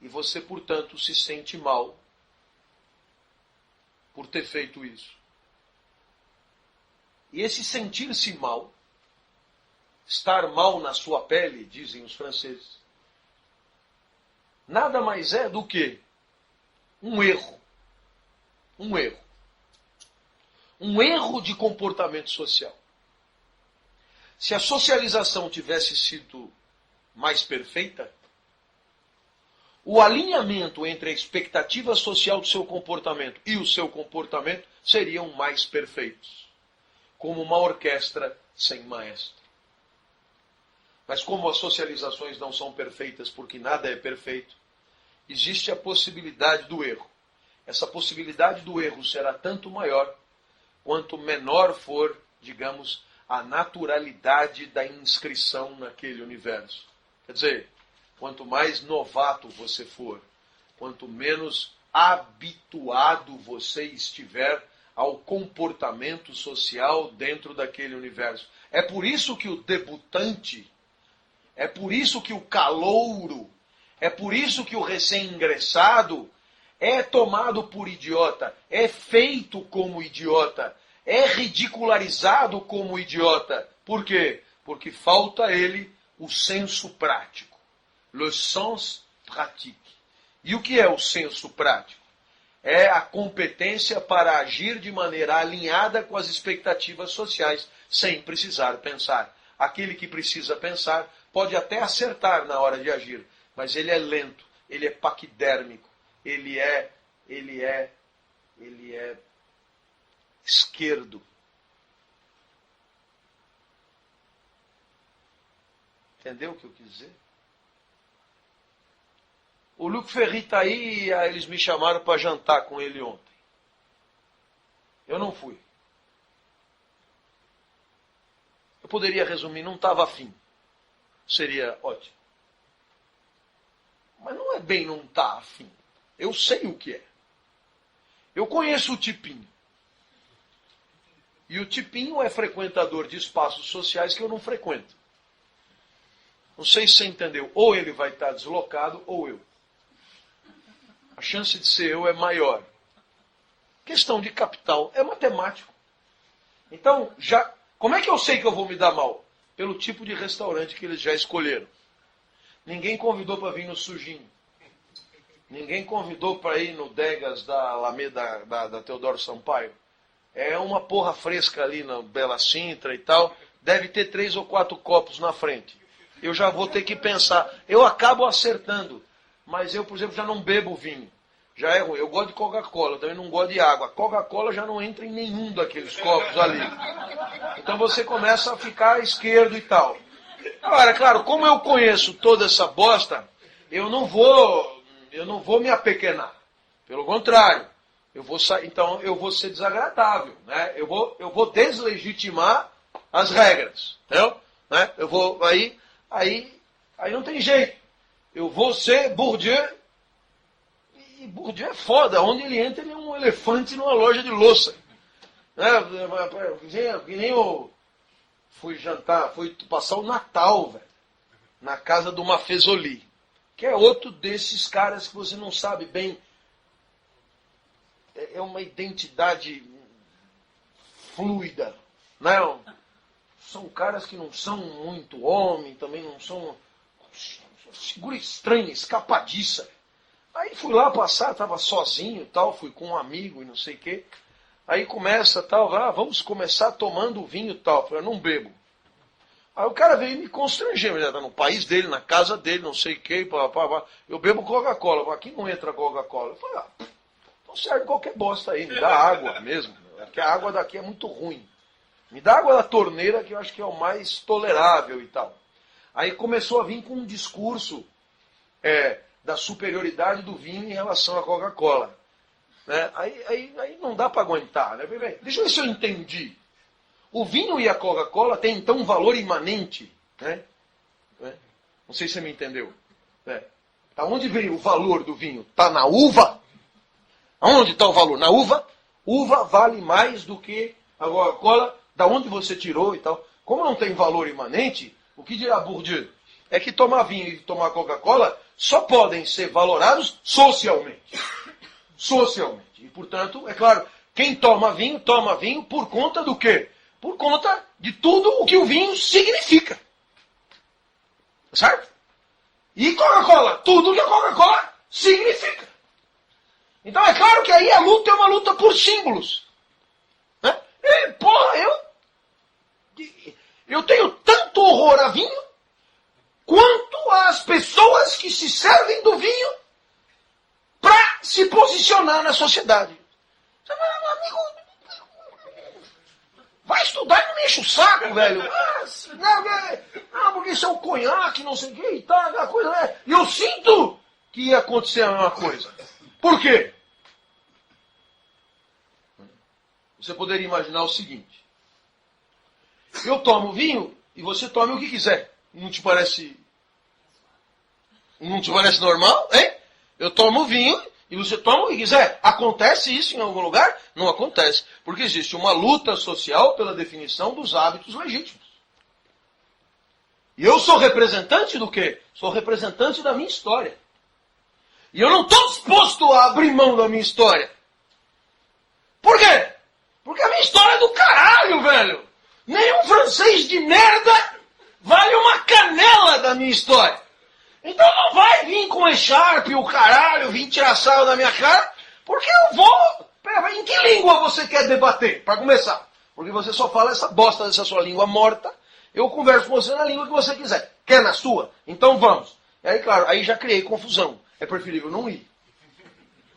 E você, portanto, se sente mal por ter feito isso. E esse sentir-se mal, estar mal na sua pele, dizem os franceses, nada mais é do que um erro. Um erro. Um erro de comportamento social. Se a socialização tivesse sido mais perfeita, o alinhamento entre a expectativa social do seu comportamento e o seu comportamento seriam mais perfeitos. Como uma orquestra sem maestro. Mas como as socializações não são perfeitas porque nada é perfeito, existe a possibilidade do erro. Essa possibilidade do erro será tanto maior quanto menor for, digamos, a naturalidade da inscrição naquele universo. Quer dizer, quanto mais novato você for, quanto menos habituado você estiver ao comportamento social dentro daquele universo. É por isso que o debutante, é por isso que o calouro, é por isso que o recém-ingressado é tomado por idiota, é feito como idiota, é ridicularizado como idiota. Por quê? Porque falta a ele o senso prático. Le sens pratique. E o que é o senso prático? É a competência para agir de maneira alinhada com as expectativas sociais, sem precisar pensar. Aquele que precisa pensar pode até acertar na hora de agir, mas ele é lento, ele é paquidérmico, ele é esquerdo. Entendeu o que eu quis dizer? O Luc Ferry está aí, eles me chamaram para jantar com ele ontem. Eu não fui. Eu poderia resumir, não estava afim. Seria ótimo. Mas não é bem não estar afim. Eu sei o que é. Eu conheço o tipinho. E o tipinho é frequentador de espaços sociais que eu não frequento. Não sei se você entendeu. Ou ele vai estar deslocado, ou eu. A chance de ser eu é maior. Questão de capital é matemático. Então, como é que eu sei que eu vou me dar mal? Pelo tipo de restaurante que eles já escolheram. Ninguém convidou para vir no Sujinho. Ninguém convidou para ir no Degas da Alameda da Teodoro Sampaio. É uma porra fresca ali na Bela Sintra e tal. Deve ter 3 ou 4 copos na frente. Eu já vou ter que pensar. Eu acabo acertando. Mas eu, por exemplo, já não bebo vinho. Já é ruim. Eu gosto de Coca-Cola, também não gosto de água. Coca-Cola já não entra em nenhum daqueles copos ali. Então você começa a ficar esquerdo e tal. Agora, claro, como eu conheço toda essa bosta, eu não vou me apequenar. Pelo contrário, então eu vou ser desagradável, né? Eu vou deslegitimar as regras, entendeu? Né? Aí não tem jeito. Eu vou ser Bourdieu, e Bourdieu é foda. Onde ele entra, ele é um elefante numa loja de louça. Né? Que nem eu fui jantar, fui passar o Natal, velho. na casa do Mafezoli, que é outro desses caras que você não sabe bem. É uma identidade fluida, não? São caras que não são muito homem, também não são figura estranha, escapadiça. Aí fui lá passar, estava sozinho e tal, fui com um amigo e não sei o quê. Aí começa tal, vamos começar tomando vinho e tal. Eu falei, não bebo. Aí o cara veio me constranger, ele está no país dele, na casa dele, não sei o quê. Eu bebo Coca-Cola, aqui não entra Coca-Cola. Eu falei, então serve qualquer bosta aí, me dá água mesmo, porque a água daqui é muito ruim. Me dá água da torneira, que eu acho que é o mais tolerável e tal. Aí começou a vir com um discurso da superioridade do vinho em relação à Coca-Cola. Né? Aí não dá para aguentar. Né? Deixa eu ver se eu entendi. O vinho e a Coca-Cola têm então um valor imanente. Né? Não sei se você me entendeu. Da onde vem o valor do vinho? Está na uva? Aonde está o valor? Na uva? Uva vale mais do que a Coca-Cola. Da onde você tirou e tal. Como não tem valor imanente, o que dirá Bourdieu? É que tomar vinho e tomar Coca-Cola só podem ser valorados socialmente. Socialmente. E, portanto, é claro, quem toma vinho por conta do quê? Por conta de tudo o que o vinho significa. Certo? E Coca-Cola, tudo o que a Coca-Cola significa. Então é claro que aí a luta é uma luta por símbolos. Né? E, porra, eu tenho tanto horror a vinho quanto às pessoas que se servem do vinho para se posicionar na sociedade. Amigo, vai estudar e não me enche o saco, velho. Não, porque isso é um conhaque, não sei o que e tal, aquela coisa. E eu sinto que ia acontecer a mesma coisa. Por quê? Você poderia imaginar o seguinte. Eu tomo vinho e você tome o que quiser. Não te parece normal, hein? Eu tomo vinho e você toma o que quiser. Acontece isso em algum lugar? Não acontece. Porque existe uma luta social pela definição dos hábitos legítimos. E eu sou representante do quê? Sou representante da minha história. E eu não estou disposto a abrir mão da minha história. Por quê? Porque a minha história é do caralho, velho. Nenhum francês de merda vale uma canela da minha história. Então não vai vir com echarpe, o caralho, vir tirar sarro da minha cara, porque eu vou... Pera, em que língua você quer debater, para começar? Porque você só fala essa bosta dessa sua língua morta, eu converso com você na língua que você quiser. Quer na sua? Então vamos. E aí, claro, aí já criei confusão. É preferível não ir.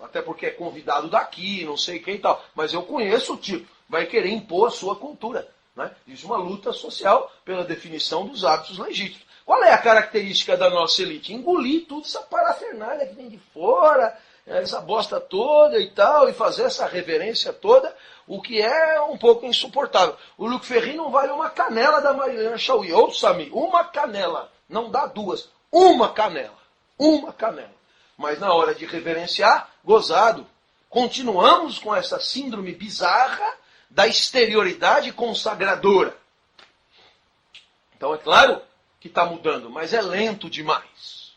Até porque é convidado daqui, não sei quem e tal. Mas eu conheço o tipo. Vai querer impor a sua cultura. Né? Existe uma luta social pela definição dos hábitos legítimos. Qual é a característica da nossa elite? Engolir tudo essa parafernália que vem de fora, essa bosta toda e tal, e fazer essa reverência toda, o que é um pouco insuportável. O Luc Ferry não vale uma canela da Marilena Chauí. Ouça-me, uma canela. Não dá duas. Uma canela. Uma canela. Mas na hora de reverenciar, gozado. Continuamos com essa síndrome bizarra da exterioridade consagradora. Então é claro que está mudando, mas é lento demais.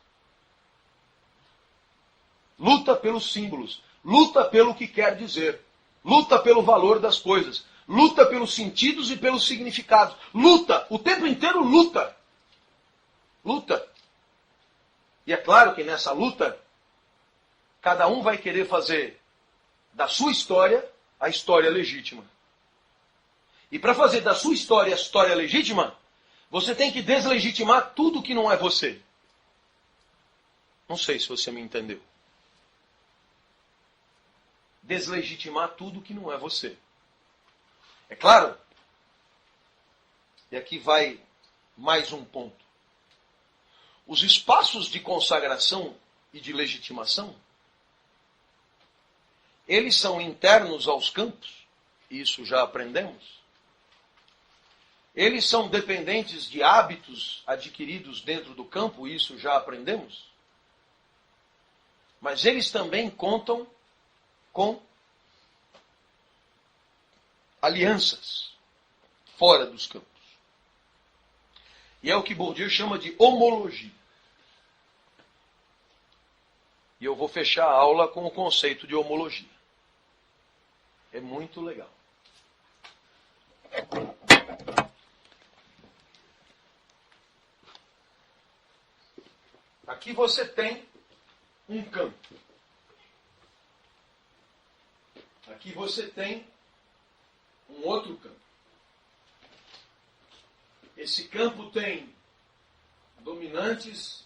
Luta pelos símbolos, luta pelo que quer dizer, luta pelo valor das coisas, luta pelos sentidos e pelos significados. Luta, o tempo inteiro luta. Luta. E é claro que nessa luta, cada um vai querer fazer da sua história a história legítima. E para fazer da sua história a história legítima, você tem que deslegitimar tudo que não é você. Não sei se você me entendeu. Deslegitimar tudo que não é você. É claro? E aqui vai mais um ponto. Os espaços de consagração e de legitimação, eles são internos aos campos, isso já aprendemos. Eles são dependentes de hábitos adquiridos dentro do campo, isso já aprendemos. Mas eles também contam com alianças fora dos campos. E é o que Bourdieu chama de homologia. E eu vou fechar a aula com o conceito de homologia. É muito legal. Aqui você tem um campo. Aqui você tem um outro campo. Esse campo tem dominantes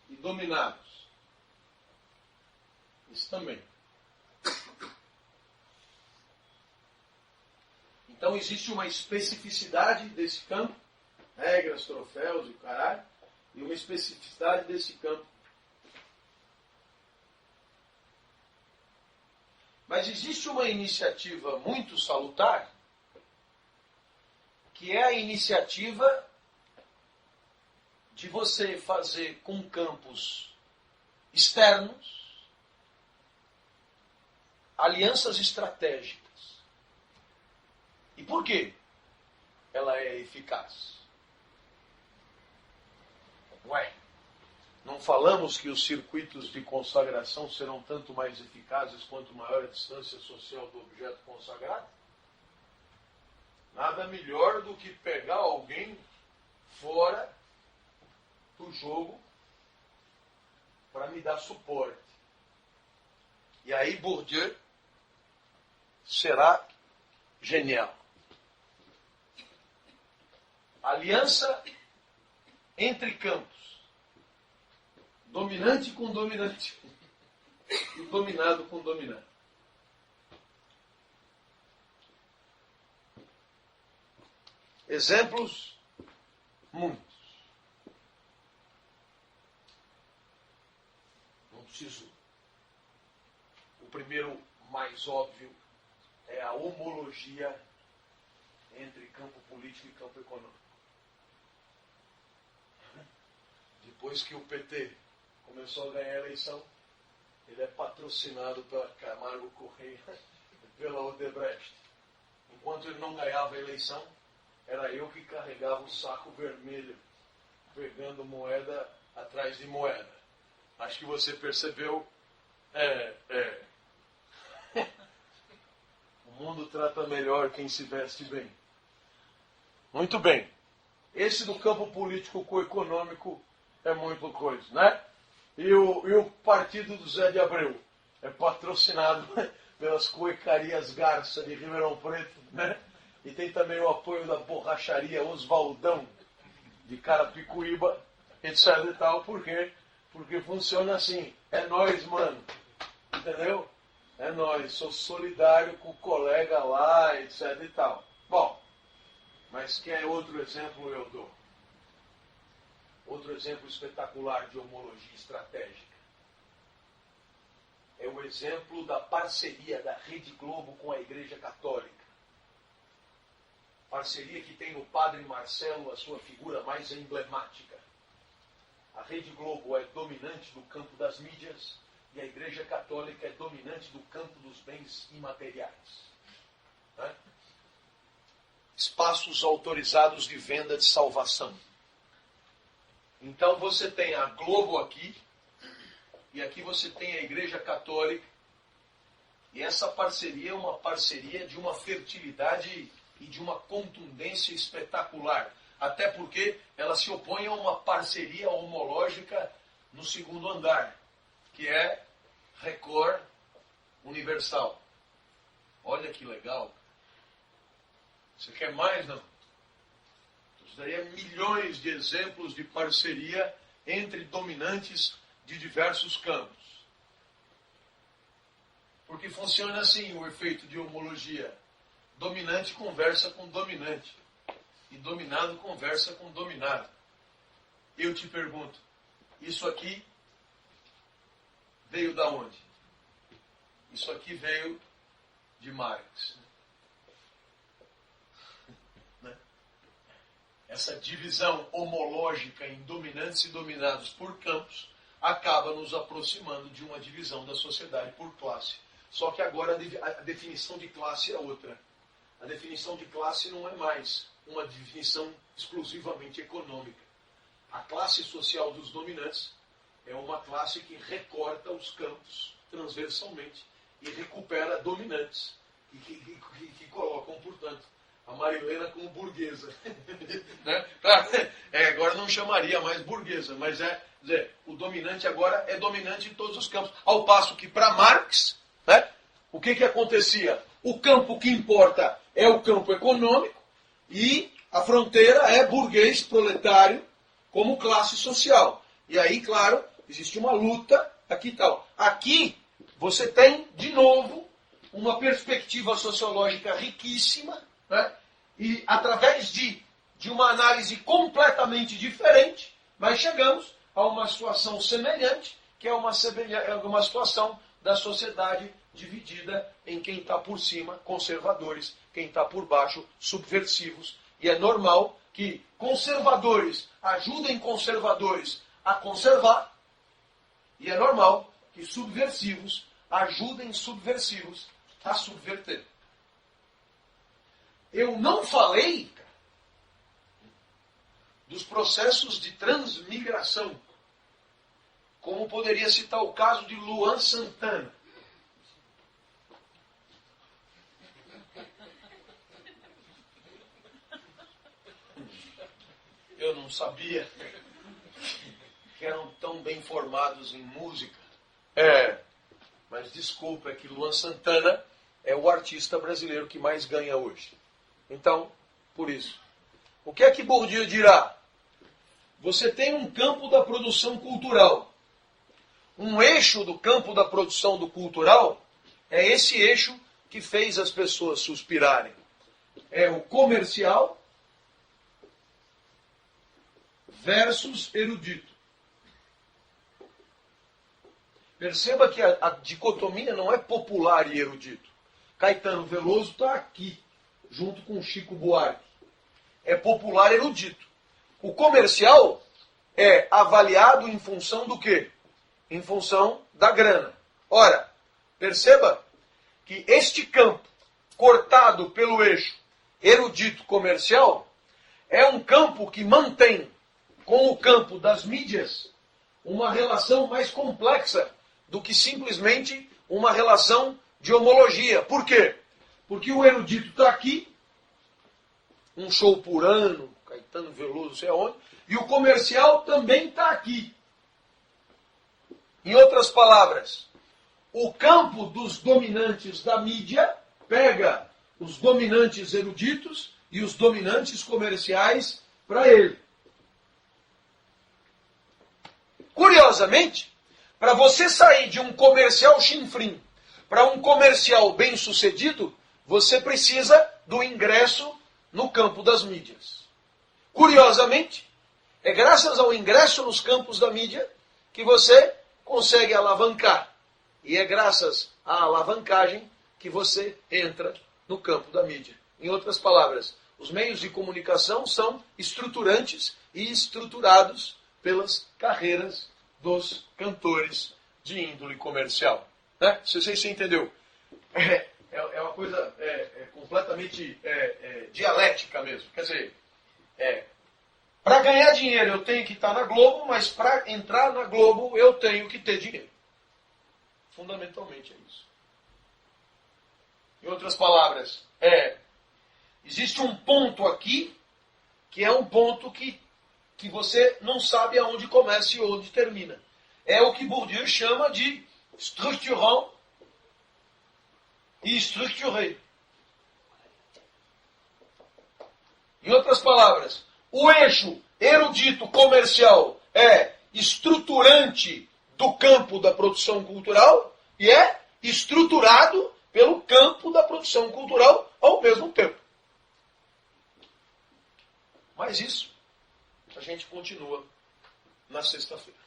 e dominados. Isso também. Então existe uma especificidade desse campo, regras, troféus e caralho, e uma especificidade desse campo. Mas existe uma iniciativa muito salutar, que é a iniciativa de você fazer com campos externos alianças estratégicas. E por quê ela é eficaz? Ué, não falamos que os circuitos de consagração serão tanto mais eficazes quanto maior a distância social do objeto consagrado? Nada melhor do que pegar alguém fora do jogo para me dar suporte. E aí Bourdieu será genial. Aliança entre campos. Dominante com dominante. E dominado com dominado. Exemplos? Muitos. Não preciso. O primeiro, mais óbvio, é a homologia entre campo político e campo econômico. Depois que o PT começou a ganhar a eleição, ele é patrocinado pela Camargo Correia e pela Odebrecht. Enquanto ele não ganhava a eleição, era eu que carregava o saco vermelho, pegando moeda atrás de moeda. Acho que você percebeu. O mundo trata melhor quem se veste bem. Muito bem. Esse do campo político-econômico é muita coisa, né? E o partido do Zé de Abreu é patrocinado pelas cuecarias Garça de Ribeirão Preto, né? E tem também o apoio da borracharia Oswaldão de Carapicuíba, etc e tal. Por quê? Porque funciona assim. É nóis, mano. Entendeu? É nóis. Sou solidário com o colega lá, etc e tal. Bom, mas quer outro exemplo eu dou. Outro exemplo espetacular de homologia estratégica é o exemplo da parceria da Rede Globo com a Igreja Católica. Parceria que tem no Padre Marcelo a sua figura mais emblemática. A Rede Globo é dominante do campo das mídias e a Igreja Católica é dominante do campo dos bens imateriais. Né? Espaços autorizados de venda de salvação. Então você tem a Globo aqui, e aqui você tem a Igreja Católica, e essa parceria é uma parceria de uma fertilidade e de uma contundência espetacular. Até porque ela se opõe a uma parceria homológica no segundo andar, que é Record Universal. Olha que legal. Você quer mais, não? Eu daria milhões de exemplos de parceria entre dominantes de diversos campos. Porque funciona assim o efeito de homologia. Dominante conversa com dominante. E dominado conversa com dominado. Eu te pergunto, isso aqui veio da onde? Isso aqui veio de Marx. Né? Essa divisão homológica em dominantes e dominados por campos acaba nos aproximando de uma divisão da sociedade por classe. Só que agora a definição de classe é outra. a definição de classe não é mais uma definição exclusivamente econômica. A classe social dos dominantes é uma classe que recorta os campos transversalmente e recupera dominantes, que colocam, portanto, a Marilena como burguesa. Né? Agora não chamaria mais burguesa, mas o dominante agora é dominante em todos os campos. Ao passo que, para Marx, né, o que acontecia? O campo que importa é o campo econômico e a fronteira é burguês, proletário, como classe social. E aí, claro, existe uma luta aqui e tal. Aqui, você tem, de novo, uma perspectiva sociológica riquíssima, né? E através de uma análise completamente diferente, nós chegamos a uma situação semelhante, que é uma situação da sociedade dividida em quem está por cima, conservadores, quem está por baixo, subversivos. E é normal que conservadores ajudem conservadores a conservar, e é normal que subversivos ajudem subversivos a subverter. Eu não falei dos processos de transmigração, como poderia citar o caso de Luan Santana. Eu não sabia que eram tão bem formados em música. Mas desculpa, é que Luan Santana é o artista brasileiro que mais ganha hoje. Então, por isso. O que é que Bourdieu dirá? Você tem um campo da produção cultural. Um eixo do campo da produção do cultural é esse eixo que fez as pessoas suspirarem. É o comercial versus erudito. Perceba que a dicotomia não é popular e erudito. Caetano Veloso está aqui, junto com Chico Buarque. É popular e erudito. O comercial é avaliado em função do quê? Em função da grana. Ora, perceba que este campo, cortado pelo eixo erudito comercial, é um campo que mantém com o campo das mídias uma relação mais complexa do que simplesmente uma relação de homologia. Por quê? Porque o erudito está aqui, um show por ano, Caetano Veloso, não sei aonde, e o comercial também está aqui. Em outras palavras, o campo dos dominantes da mídia pega os dominantes eruditos e os dominantes comerciais para ele. Curiosamente, para você sair de um comercial chinfrim para um comercial bem-sucedido, você precisa do ingresso no campo das mídias. Curiosamente, é graças ao ingresso nos campos da mídia que você consegue alavancar. E é graças à alavancagem que você entra no campo da mídia. Em outras palavras, os meios de comunicação são estruturantes e estruturados pelas carreiras dos cantores de índole comercial. Né? Se você entendeu. É uma coisa completamente dialética mesmo. Quer dizer, para ganhar dinheiro eu tenho que estar na Globo, mas para entrar na Globo eu tenho que ter dinheiro. Fundamentalmente é isso. Em outras palavras, existe um ponto aqui, que é um ponto que você não sabe aonde começa e onde termina. É o que Bourdieu chama de structurant e structuré. Em outras palavras, o eixo erudito comercial é estruturante do campo da produção cultural e é estruturado pelo campo da produção cultural ao mesmo tempo. Mas isso a gente continua na sexta-feira.